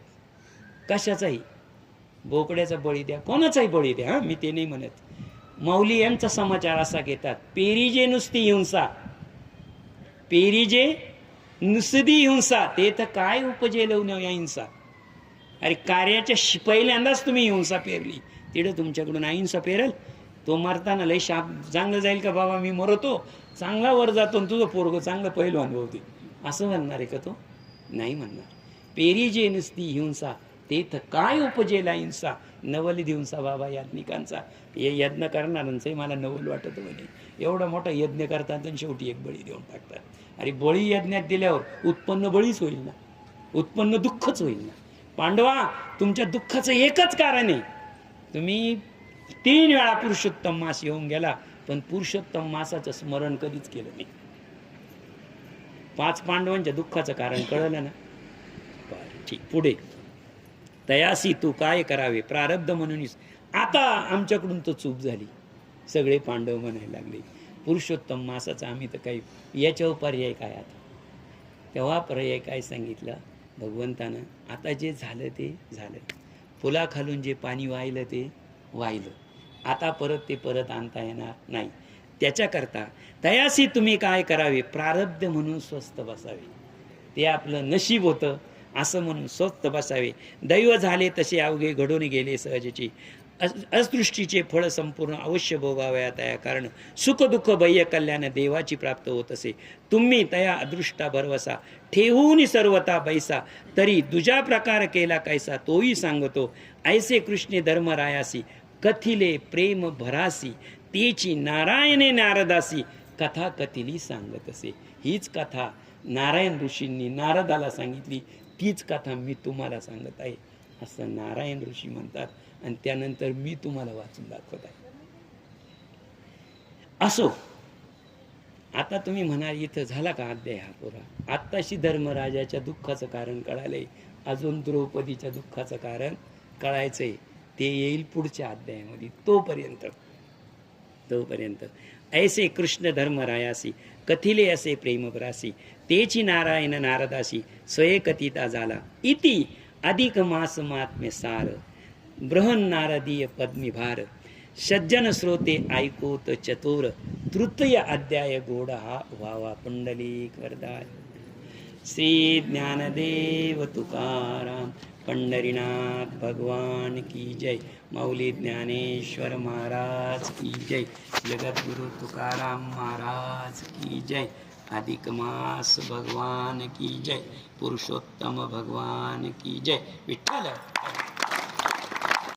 कशाचाही. बोकड्याचा बळी द्या, कोणाचाही बळी द्या. हा मी ते नाही म्हणत. माऊली यांचा समाचार असा घेतात. पेरीजे नुसती हिंसा, पेरीजे नुसती हिंसा ते तर काय उपजेल या हिंसा. अरे कार्याच्या पहिल्यांदाच तुम्ही हिंसा पेरली, तिथं तुमच्याकडून अहिंसा पेरल. तो मरताना लय शाप चांगलं जाईल का बाबा, मी मरतो चांगला वर जातो तुझं पोरगं चांगलं पहिलवान होते, असं म्हणणार आहे का तो? नाही म्हणणार. पेरी जे नुसती हिंसा तेथ काय उपजेला हिंसा, नवल दिवसा बाबा याज्ञिकांचा. हे यज्ञ करणाऱ्यांचंही मला नवल वाटत म्हणे. एवढा मोठा यज्ञ करतात आणि शेवटी एक बळी देऊन टाकतात. अरे बळी यज्ञात दिल्यावर उत्पन्न बळीच होईल ना, उत्पन्न दुःखच होईल ना. पांडवा, तुमच्या दुःखाचं एकच कारण आहे, तुम्ही 3 वेळा पुरुषोत्तम मास येऊन गेला पण पुरुषोत्तम मासाचं स्मरण कधीच केलं नाही. 5 पांडवांच्या दुःखाचं कारण कळलं ना. ठीक, पुढे. तयासी तू काय करावे प्रारब्ध म्हणून. आता आमच्याकडून तो चूक झाली, सगळे पांडव म्हणायला लागले पुरुषोत्तम मासाचा आम्ही तर काही, याच्यावर पर्याय काय आता. तेव्हा पर्याय काय सांगितलं भगवंतानं, आता जे झालं ते झालं, पुलाखालून जे पाणी वाहिलं ते वाहिलं, आता परत ते परत आणता येणार नाही. त्याच्याकरता तयासी तुम्ही काय करावे प्रारब्ध म्हणून स्वस्थ बसावे. ते आपलं नशीब होतं असं म्हणून स्वस्थ बसावे. दैव झाले तसे अवघे घडून गेले सहजची. असृष्टीचे फळ संपूर्ण अवश्य भोगावया तया, कारण सुख दुःख बाह्य कल्याण देवाची प्राप्त होत असे. तुम्ही तया अदृष्टा भरवसा ठेवून सर्वता बैसा, तरी दुजा प्रकार केला कैसा तोही सांगतो. ऐसे कृष्णे धर्मरायासी कथिले प्रेम भरासी, तेची नारायणे नारदासी कथा कथिली सांगत असे. हीच कथा नारायण ऋषींनी नारदाला सांगितली, तीच कथा मी तुम्हाला सांगत आहे असं नारायण ऋषी म्हणतात. आणि त्यानंतर मी तुम्हाला वाचून दाखवत आहे. असो, आता तुम्ही म्हणाल इथं झाला का अध्याय हा पुरा. आत्ताशी धर्मराजाच्या दुःखाचं कारण कळालंय, अजून द्रौपदीच्या दुःखाचं कारण कळायचंय, ते येईल पुढच्या अध्यायामध्ये. तोपर्यंत ऐसे कृष्ण धर्मरायासी कथिले असे प्रेमभरासी, तेची नारायण नारदासी स्वये कथिता झाला. इति अधिक मास महात्म्य सार, बृहन नारदीय पद्मीभार, सज्जन श्रोते ऐकोत चतुर, तृतीय अध्याय गोड हा व्हावा पुंडलिक वरदाय. श्री ज्ञानदेव तुकाराम पंढरीनाथ भगवान की जय. माऊली ज्ञानेश्वर महाराज की जय. जगद्गुरु तुकाराम महाराज की जय. अधिक मास भगवान की जय. पुरुषोत्तम भगवान की जय. विठ्ठल.